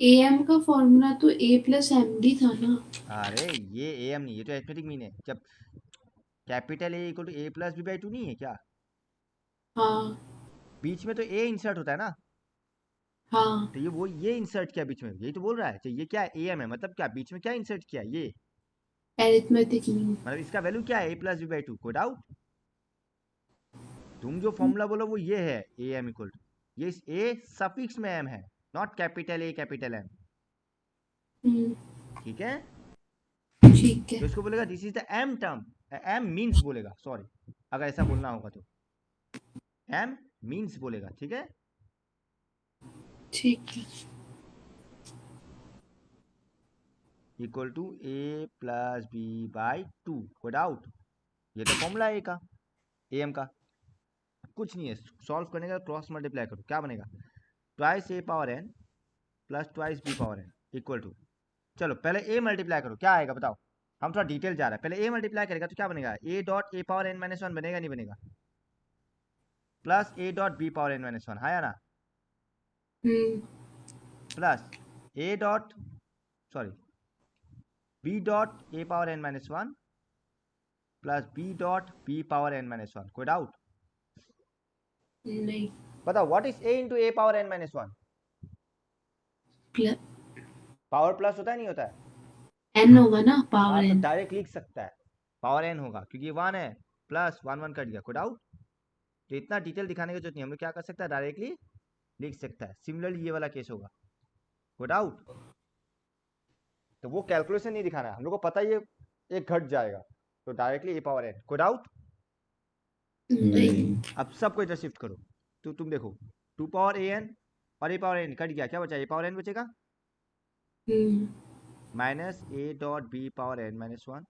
ए एम का फॉर्मूला तो ए प्लस एम डी था ना। अरे ये am नहीं, ये तो एरिथमेटिक मीन है। जब capital A equal to a plus b 2 नहीं है क्या? हाँ बीच में तो a इंसर्ट होता है ना, हाँ। तो ये इंसर्ट किया बीच में, यही तो बोल रहा है। तो ये क्या am है, मतलब क्या बीच में क्या इंसर्ट किया? ये एरिथमेटिक मीन। मतलब इसका वैल्यू क्या है? a प्लस b 2, कोई डाउट? तुम जो फॉर्मूला बोलो वो ये है, ए एम इक्वल टू, ये a सफिक्स में m है, not capital A capital M, ठीक है। ठीक है। तो इसको बोलेगा this is the m term, m means बोलेगा, सॉरी अगर ऐसा बोलना होगा तो m मीन्स बोलेगा, ठीक है। ठीक है। Equal to a plus b by 2, कोई डाउट? ये तो फॉर्मूला है a का, am का, कुछ नहीं है। सॉल्व करने का क्रॉस मल्टीप्लाई करो, क्या बनेगा? Twice a power n plus twice b power n equal to, चलो पहले a मल्टीप्लाई करो, क्या आएगा बताओ। हम थोड़ा डिटेल जा रहा है, पहले a मल्टीप्लाई करेगा तो क्या बनेगा? a dot a power n minus 1 बनेगा नहीं बनेगा? Plus a dot b power n minus 1, हाँ या ना? Plus a dot sorry b dot a power n minus 1 plus b dot b power n minus 1, कोई डाउट? नहीं। बताओ what is a into a power n minus 1? Power plus होता है नहीं होता है? एन होगा ना, हाँ पावर तो एन। डायरेक्ट लिख सकता है, पावर n होगा क्योंकि ये 1 है, प्लस 1 1 कट गया, कोई डाउट? तो इतना डिटेल दिखाने की जरूरत नहीं, हम लोग क्या कर सकता है, डायरेक्टली लिख सकता है। सिमिलरली ये वाला केस होगा, कोई डाउट? तो वो कैलकुलेशन नहीं दिखाना है, हम लोग को पता ही है एक घट जाएगा, तो डायरेक्टली a पावर n, कोई डाउट? नहीं। अब सबको इधर शिफ्ट करो, तो तुम देखो 2 पावर an और a पावर n कट गया, क्या बचा? a पावर n बचेगा minus a dot b power n minus 1।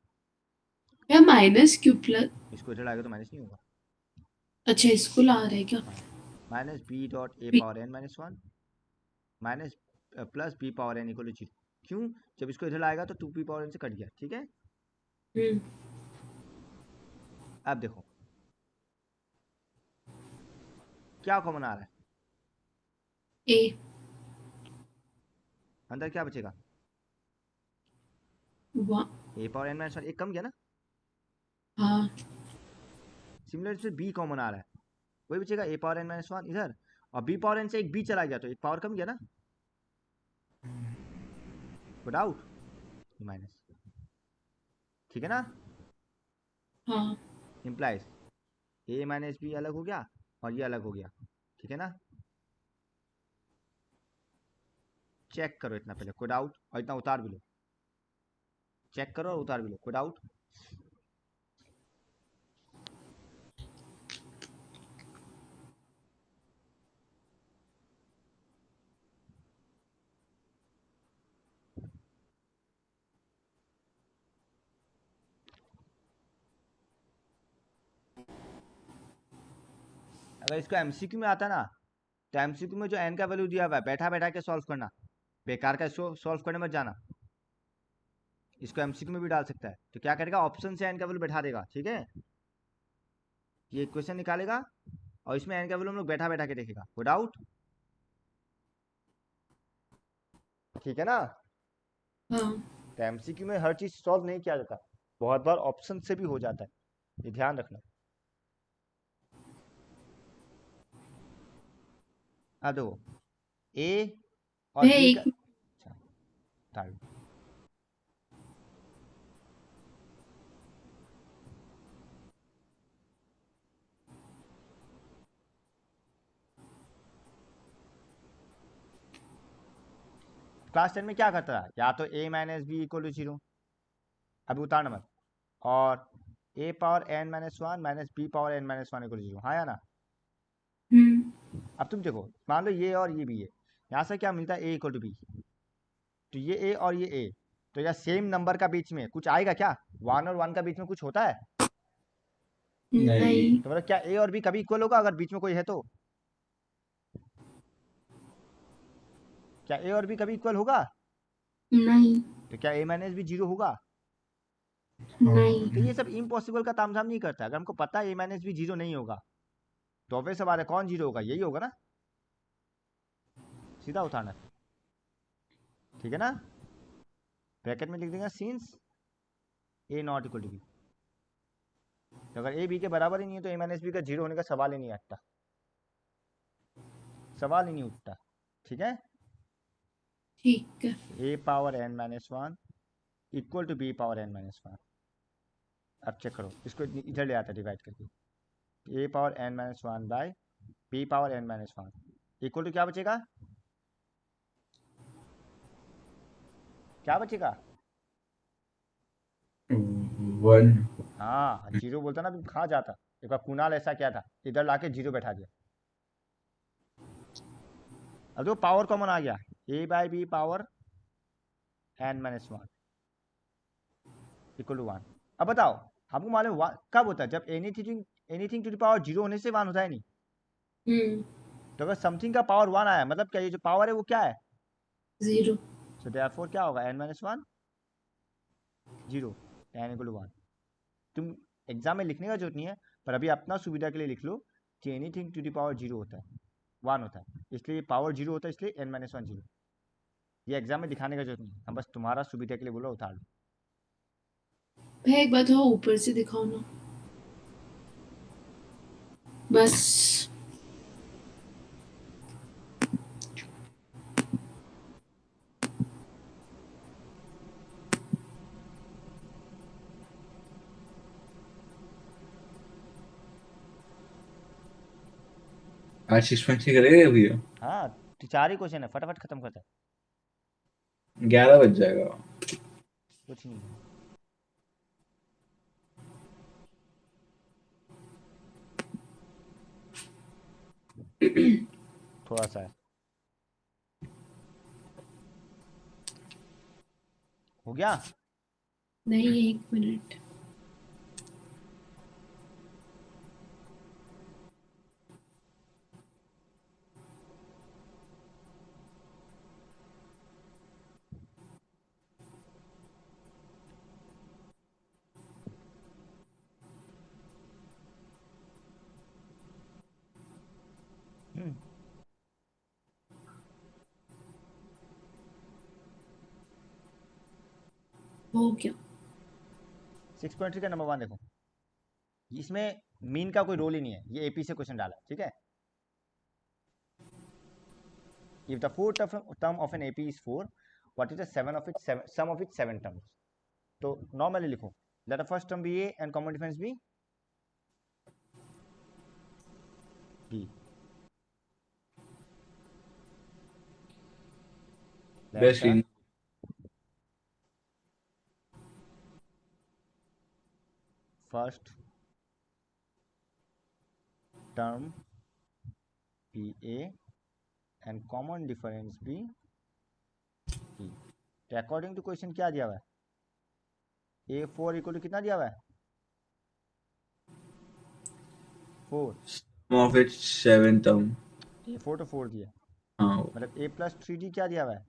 या माइनस क्यू प्लस, इसको इधर आएगा तो माइनस नहीं होगा, अच्छा इसको ला रहे हैं क्या? Minus b dot a b- power n minus 1 minus plus b power n equal to 0। क्यों? जब इसको इधर लाएगा तो 2p पावर एन से कट गया, ठीक है। अब देखो क्या कॉमन आ रहा है, ए अंदर क्या बचेगा, ए पावर एन माइनस वन, एक कम गया ना। हाँ सिमिलर से बी कॉमन आ रहा है, वही बचेगा ए पावर एन माइनस वन इधर, और बी पावर एन से एक बी चला गया तो एक पावर कम गया ना, गुड आउट माइनस, ठीक है ना। हाँ इम्प्लाइज ए माइनस बी अलग हो गया और ये अलग हो गया, ठीक है ना। चेक करो इतना पहले, कोड आउट, और इतना उतार भी लो, चेक करो और उतार भी लो, कोड आउट। अगर इसको एमसीक्यू में आता ना, तो एमसीक्यू में जो एन का वैल्यू दिया हुआ है बैठा बैठा के सॉल्व करना, बेकार का इसको सॉल्व करने मत जाना। इसको एमसीक्यू में भी डाल सकता है, तो क्या करेगा, ऑप्शन से एन का वैल्यू बैठा देगा, ठीक है। ये इक्वेशन निकालेगा और इसमें एन का वैल्यू हम लोग बैठा बैठा के देखेगा, गुड आउट, ठीक है ना। हाँ तो एमसीक्यू में हर चीज सॉल्व नहीं किया जाता, बहुत बार ऑप्शन से भी हो जाता है, ये ध्यान रखना। अब देखो ए और भैया बी का, एक अच्छा टाइम, क्लास 10 में क्या करता था, या तो A minus B equal to 0, अभी उतारना मत, और A power N minus one minus B power N minus one equal to 0, हाँ या ना। अब तुम देखो, मान लो ये और ये भी है, यहाँ से क्या मिलता है, ए इक्वल टू बी, तो ये ए और ये ए, तो या सेम नंबर का बीच में कुछ आएगा क्या, वन और वन का बीच में कुछ होता है, नहीं तो मतलब क्या ए और बी कभी इक्वल होगा अगर बीच में कोई है तो, क्या ए और बी कभी इक्वल होगा, नहीं तो क्या ए माइनस बी 0 होगा, नहीं तो ये सब इम्पॉसिबल का तामझाम नहीं करता। अगर हमको पता है ए माइनस बी 0 नहीं होगा, तो ऑब्वियस सवाल है कौन 0 होगा, यही होगा ना, सीधा उठाना, ठीक है ना। ब्रैकेट में लिख देंगे since a not equal to b, तो अगर ए बी के बराबर ही नहीं है तो ए माइनस बी का 0 होने का सवाल ही नहीं आता, सवाल ही नहीं उठता, ठीक है। ठीक है A power N minus one equal to B power N minus one. अब चेक करो, इसको इधर ले आता डिवाइड करके, A power N minus one by B power N minus one equal to क्या बचेगा, क्या बचेगा, वन। हाँ 0 बोलता ना, तुम कहाँ जाता, एक बार कुणाल ऐसा क्या था, इधर लाके 0 बैठा दिया। अब देखो पावर कॉमन आ गया, A by B power N minus one equal to one. अब बताओ हमको मालूम कब होता है, जब anything anything to the power 0 होने से वन होता है नहीं, तो अगर समथिंग का पावर 1 आया मतलब क्या, ये जो पावर है वो क्या है, 0 सो देयरफॉर क्या होगा, n minus one 0 n equal to 1। तुम एग्जाम में लिखने का जरूरत नहीं है, पर अभी अपना सुविधा के लिए लिख लो कि एनीथिंग टू द पावर 0 होता है, 1 होता है, इसलिए पावर 0 होता है, इसलिए n माइनस वन 0। ये एग्जाम में दिखाने का जरूरत नहीं है, हम बस तुम्हारा सुविधा के लिए बोलो, उतार लो। भैया एक बात हो ऊपर से दिखाओ ना, बस आज 6.6 करेगा भैया, हाँ तो 4 ही क्वेश्चन है, फटाफट खत्म करता है, 11 बज जाएगा। कुछ नहीं है। थोड़ा सा है, हो गया। नहीं 1 मिनट हो गया। 6.3 का नंबर 1 देखो, इसमें मीन का कोई रोल ही नहीं है, ये एपी से क्वेश्चन डाला, ठीक है। If the fourth term of an AP is 4, what is the sum of its 7 terms. तो नॉर्मली लिखो, let the first term be a and common difference be b. Best in first term be a and common difference be b. तो according to question क्या दिया हुआ है, ए 4 equal to कितना दिया हुआ है, 4। Of it 7 term. ए 4 तो 4 दिया, हाँ मतलब ए प्लस 3d क्या दिया हुआ है,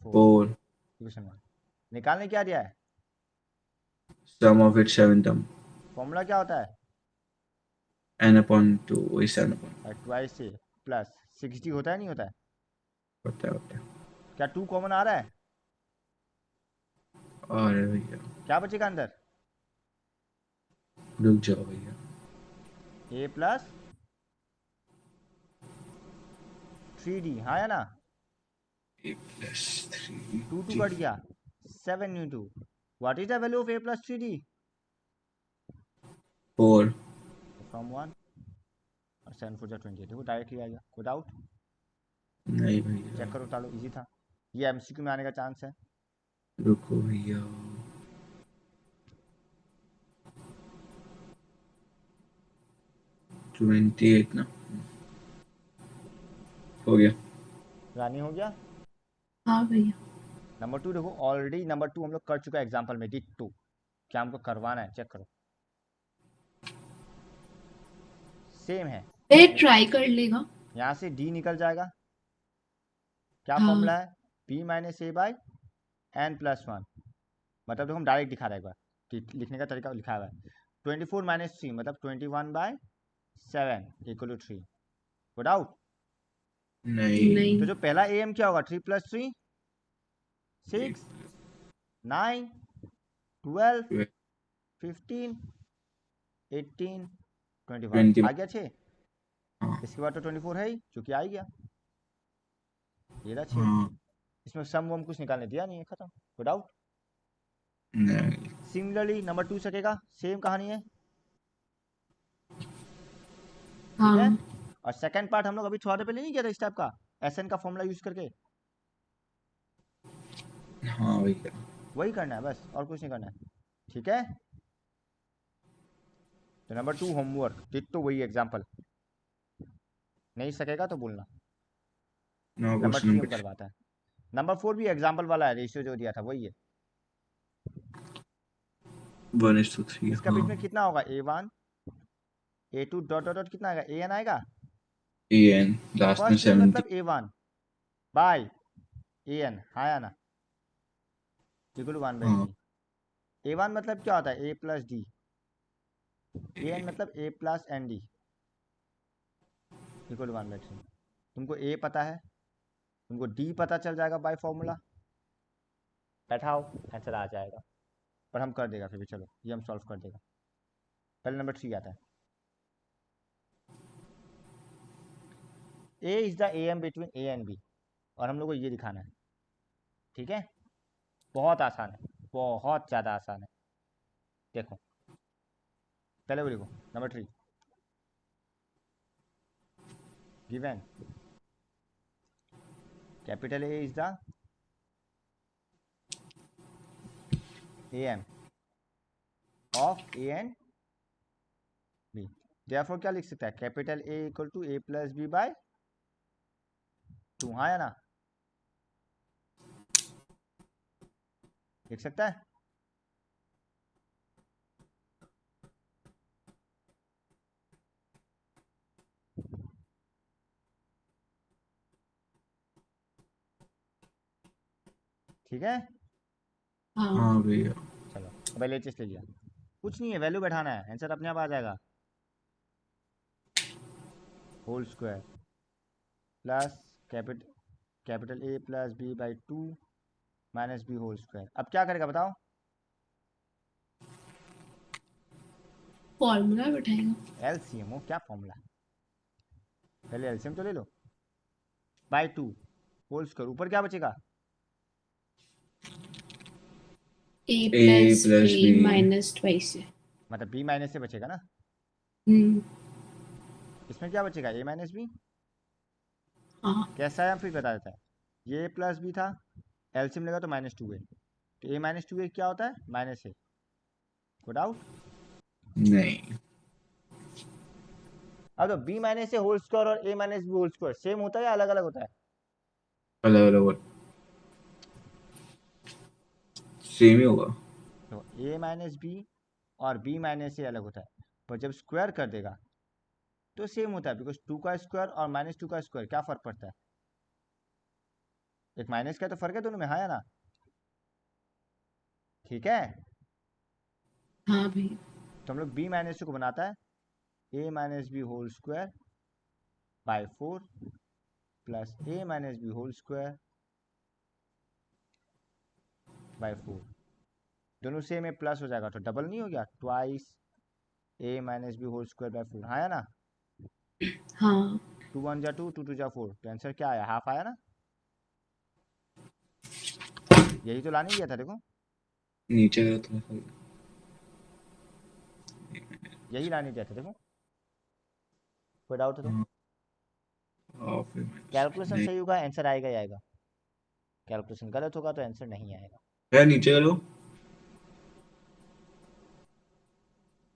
4। 4 क्वेश्चन 1 निकालने क्या दिया है, सम ऑफ इट 7 टर्म फॉर्मूला क्या होता है, n upon 2 वही 7 upon ट्वाइस ए प्लस 6d होता है नहीं होता है, होता है। क्या 2 कॉमन आ रहा है, अरे भैया क्या बचेगा अंदर, रुक जाओ भैया, ए प्लस 3d, हाँ या ना, a plus 3 2 2 कट गया, 7 into what is the value of A plus 3d 4 from 1 और 7 4 28, देखो डायरेक्टली आ गया, कोई डाउट, नहीं भैया चेक करो तालो, इजी था, ये एमसीक्यू में आने का चांस है। रुको भैया 28 ना हो गया। रानी हो गया। हाँ भैया। नंबर 2 देखो, ऑलरेडी नंबर 2 हम लोग कर चुका है एग्जाम्पल में, डिट 2, क्या हमको करवाना है चेक करो, सेम है, ए ट्राई कर लेगा। यहाँ से डी निकल जाएगा, क्या हाँ फॉर्मूला है, p minus a by n plus 1, मतलब देखो हम डायरेक्ट दिखा रहे हैं एक बार, लिखने का तरीका लिखा हुआ है, 24 माइनस 3 मतलब 21 by 7 equal to 3, good out. नहीं नहीं। तो जो पहला ए एम क्या होगा, 3 प्लस 3 6 9 12 15 18 21 20 आ गया 6, हाँ इसके बाद तो 24 है ही, चूंकि आ ही गया, ये रहा 6, हाँ इसमें सम वम कुछ निकालने दिया नहीं है, खत्म, गुड आउट। नहीं सिमिलरली नंबर 2 सकेगा, सेम कहानी है, ठीक है। हाँ और सेकंड पार्ट हम लोग अभी थोड़ा देर पहले नहीं किया था इस टाइप का, एसएन का फॉर्मूला यूज करके, हाँ भैया वही करना है बस, और कुछ नहीं करना है, ठीक है। तो नंबर 2 होमवर्क डिट तो वही एग्जांपल, नहीं सकेगा तो बोलना। नो नंबर क्वेश्चन 3 हम नंबर करवाता है, नंबर 4 भी एग्जांपल वाला है, रेशियो जो दिया था वही है, 1:3 इसका बीच हाँ में कितना होगा, a1 a2 dot dot dot कितना आएगा, an आएगा, an लास्ट में फर्स्ट ए 70 मतलब a1 बाय an, हाँ या ना, इक्वल टू 1 बाई हाँ 3, a1 मतलब क्या होता है, a प्लस डी, an मतलब a plus n d equal to 1 by 3, तुमको a पता है, तुमको d पता चल जाएगा बाय फॉर्मूला, बैठाओ आंसर आ जाएगा, पर हम कर देगा फिर भी, चलो ये हम सॉल्व कर देगा। पहले नंबर 3 आता है, a is the am between a and b, और हम लोग को ये दिखाना है, ठीक है, बहुत आसान है, बहुत ज़्यादा आसान है, देखो पहले वो लिखो, number 3 given capital A is the am of a and b, therefore क्या लिख सकता है, capital A equal to a plus b by 2, हाँ या ना, लिख सकता है, ठीक है। हाँ हाँ भैया चलो अब LHS ले लिया, कुछ नहीं है, वैल्यू बैठाना है, आंसर अपने आप आ जाएगा, whole square plus capital A plus B by 2 minus B whole square. अब क्या करेगा बताओ? फॉर्मूला बैठाएगा। एलसीएम हो क्या फॉर्मूला, पहले एलसीएम तो ले लो। बाय 2 होल स्क्वायर, ऊपर क्या बचेगा? A A plus plus B B minus twice है। मतलब बी माइनस से बचेगा ना, हम्म। इसमें क्या बचेगा? A minus B. हाँ कैसा है, हम फिर बता देता है। ये प्लस बी था, एलसीएम लेगा तो माइनस 2 है, तो ए माइनस 2 क्या होता है? Minus A. Good out. नहीं, अब तो B minus A whole square और A minus B whole square same होता है या अलग अलग होता है? अलग अलग सेम ही होगा। तो ए माइनस बी और बी माइनस ए अलग होता है, पर जब स्क्वायर कर देगा तो सेम होता है, बिकॉज 2 का स्क्वायर और माइनस 2 का स्क्वायर क्या फर्क पड़ता है? एक माइनस का तो फर्क है दोनों में, हाँ या ना? ठीक है, हाँ भैया। तो हम लोग बी माइनस को बनाता है A minus B whole square by 4 plus A minus B whole square by 4। दोनों सेम है, प्लस हो जाएगा तो डबल नहीं हो गया, twice a minus B whole square by 4, हाँ या ना? हाँ 2 1 जा 2, 2 2 जा 4, तो आंसर क्या आया? हाफ आया ना? यही तो लाने दिया था देखो, नीचे का थोड़ा सा यही लाने दिया था देखो, कोई डाउट है तो? हाफ कैलकुलेशन नहीं सही होगा आंसर आएगा ही आएगा, कैलकुलेशन गलत होगा तो आंसर नहीं आएगा। है। नीचे करो।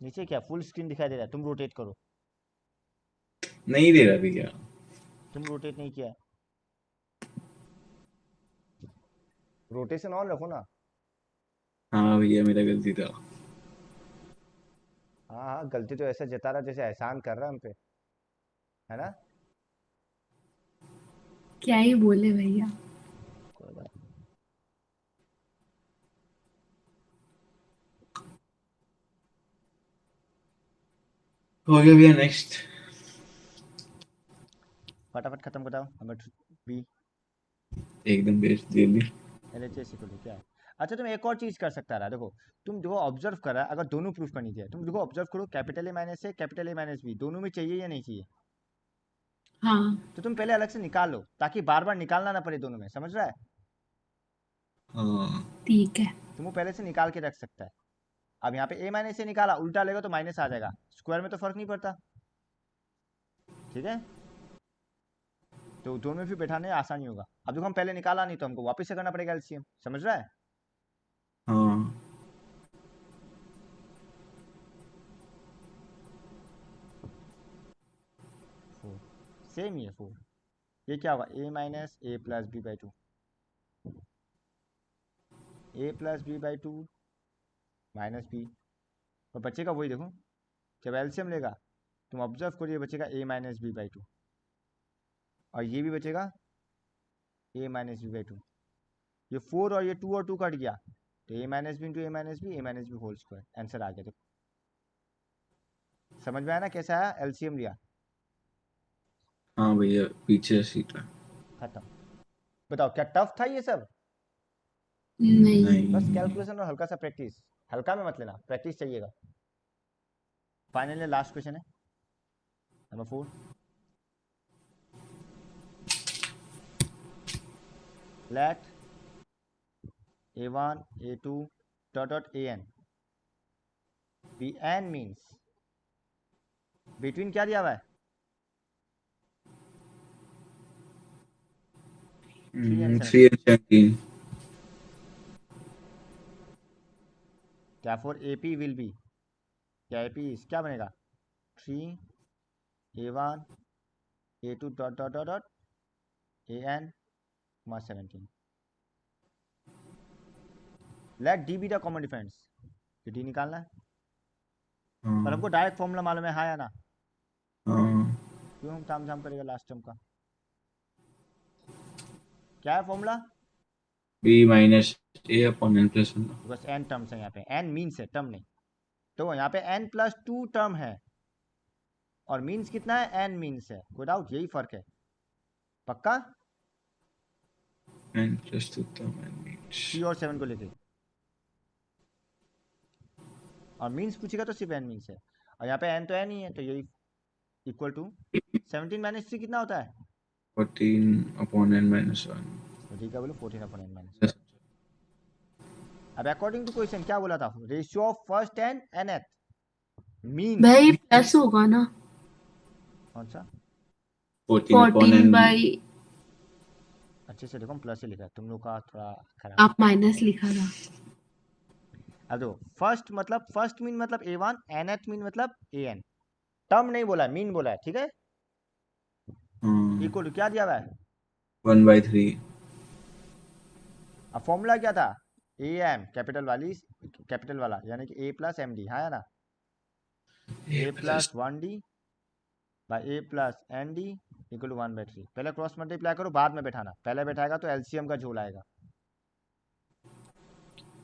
नीचे क्या फुल स्क्रीन दिखाई दे रहा है? तुम रोटेट करो। नहीं दे रहा भैया। तुम रोटेट नहीं किया, रोटेशन ऑन रखो ना। हाँ भैया, मेरा गलती था। हाँ हाँ, गलती तो ऐसा जता रहा जैसे एहसान कर रहा है हम पे, है ना? क्या ही बोले भैया। कोई बात नहीं। हो गया भैया, नेक्स्ट। फटाफट खत्म बताओ नंबर बी। एकदम बेस्ट जल्दी। एलएचएस इक्वल टू क्या है? अच्छा तुम एक और चीज कर सकता रहा, देखो तुम देखो ऑब्जर्व कर रहा है, अगर दोनों प्रूफ करनी चाहिए तुम देखो ऑब्जर्व करो, capital A minus a capital A minus b दोनों में चाहिए या नहीं चाहिए? हाँ तो तुम पहले अलग से निकाल लो ताकि बार बार निकालना ना पड़े दोनों में, समझ रहा है? हाँ ठीक है। तुम वो पहले से निकाल के रख सकता है। अब यहाँ पे ए माइनस से निकाला, उल्टा लेगा तो माइनस आ जाएगा, स्क्वायर में तो फर्क नहीं पड़ता, ठीक है? तो दोनों में फिर बैठाने आसानी होगा। अब देखो हम पहले निकाला नहीं तो हमको वापस से करना पड़ेगा एलसीएम, समझ रहा है? हाँ। फोर, सेम ही है 4। ये क्या होगा? A minus A plus B by 2, A plus B by 2 minus B, और बचेगा वही देखो, जब एलसीएम लेगा तुम ऑब्जर्व करो, ये बचेगा ए माइनस बी बाई 2 और ये भी बचेगा ए माइनस बी बाई 2। ये 4 और 2 कट गया, तो A minus B into A minus B whole square, answer आ गया देखो। समझ में आया ना कैसे आया? एलसीएम लिया, हाँ भैया, पीछे सीट है। खत्म। बताओ क्या टफ था ये सब? नहीं। बस नहीं। कैलकुलेशन और हल्का सा प्रैक्टिस, हल्का में मत लेना, प्रैक्टिस चाहिएगा। फाइनली लास्ट क्वेश्चन है नंबर 4। लेट a1 a2 dot an be n means between क्या दिया हुआ है? 3 and 3 17। and 17। क्या फॉर AP विल बी, क्या AP क्या बनेगा? 3 a1 a2 dot an 17। Let d be the common difference, d निकालना है, और हमको हाँ डायरेक्ट फॉर्मूला मालूम है, हाँ या ना? हाँ। क्यों हम ताम झाम करेगा लास्ट टर्म का? क्या है फॉर्मूला? बी माइनस ए अपॉन एन प्लस 1। बस n टर्म्स है यहाँ पे, n मीन्स है टर्म नहीं, तो यहाँ पे n प्लस 2 टर्म है और मीन्स कितना है? n मीन्स है, कोई डाउट? यही फर्क है, पक्का? n plus 2 का n means 3 और 7 को लेके, और मीन्स पूछेगा तो सिर्फ n मीन्स है, और यहाँ पे n तो n ही है, तो यही इक्वल टू 17 माइनस 3 कितना होता है? 14 upon n minus 1. तो ठीक है, बोलो 14 अपॉन n माइनस। Yes. अब अकॉर्डिंग टू क्वेश्चन क्या बोला था? Ratio of first and nth mean भाई प्लस होगा ना, कौन सा? 14 upon 14 n. बाई, अच्छे से देखो, प्लस ही लिखा है, तुम लोग का थोड़ा खराब। आप माइनस लिखा था। अब देखो, फर्स्ट मतलब फर्स्ट मीन मतलब a1, nth मीन मतलब an, टर्म नहीं बोला है, मीन बोला है, ठीक है। इक्वल टू क्या दिया हुआ है? 1/3. अब फॉर्मूला क्या था? am कैपिटल वाली, कैपिटल वाला, यानी कि a प्लस एम डी, हाँ है ना, a plus 1d by a plus n d equal to 1/3। पहले क्रॉस मल्टीप्लाई करो, बाद में बैठाना, पहले बैठाएगा तो एलसीएम का झोल आएगा।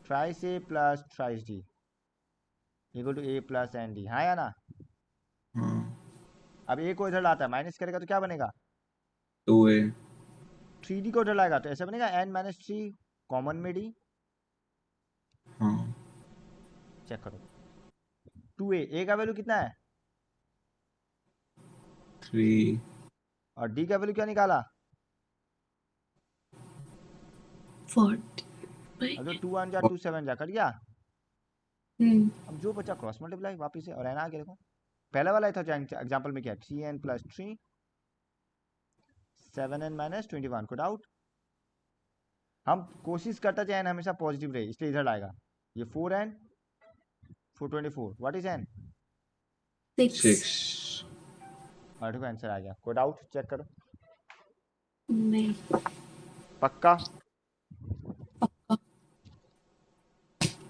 Thrice a plus thrice d equal to a plus n d, हाँ या ना। अब a को इधर लाता है, माइनस करेगा तो क्या बनेगा? 2a. 3d को इधर लाएगा तो ऐसा बनेगा n माइनस 3 कॉमन में d। हाँ चेक करो, 2a का वैल्यू कितना है? 3. और d का वैल्यू क्या निकाला? 40। अब जो 2 1 जा 2 7 जा कर गया। अब जो बचा क्रॉस मल्टीप्लाई वापिस से, और n आगे देखो, पहले वाला था एग्जांपल में क्या, 3n प्लस 3 7n माइनस 21 को डाउट। हम कोशिश करते थे n हमेशा पॉजिटिव रहे, इसलिए इधर लाएगा। ये 4n 424, व्हाट इज n? 6. और देखो आंसर आ गया, कोई डाउट? चेक करो। नहीं, पक्का?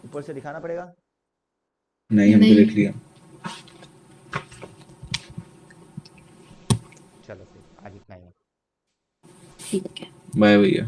ऊपर से दिखाना पड़ेगा। नहीं हम तो नहीं। लिख लिया। चलो फिर आज इतना ही है। ठीक है। बाय भैया।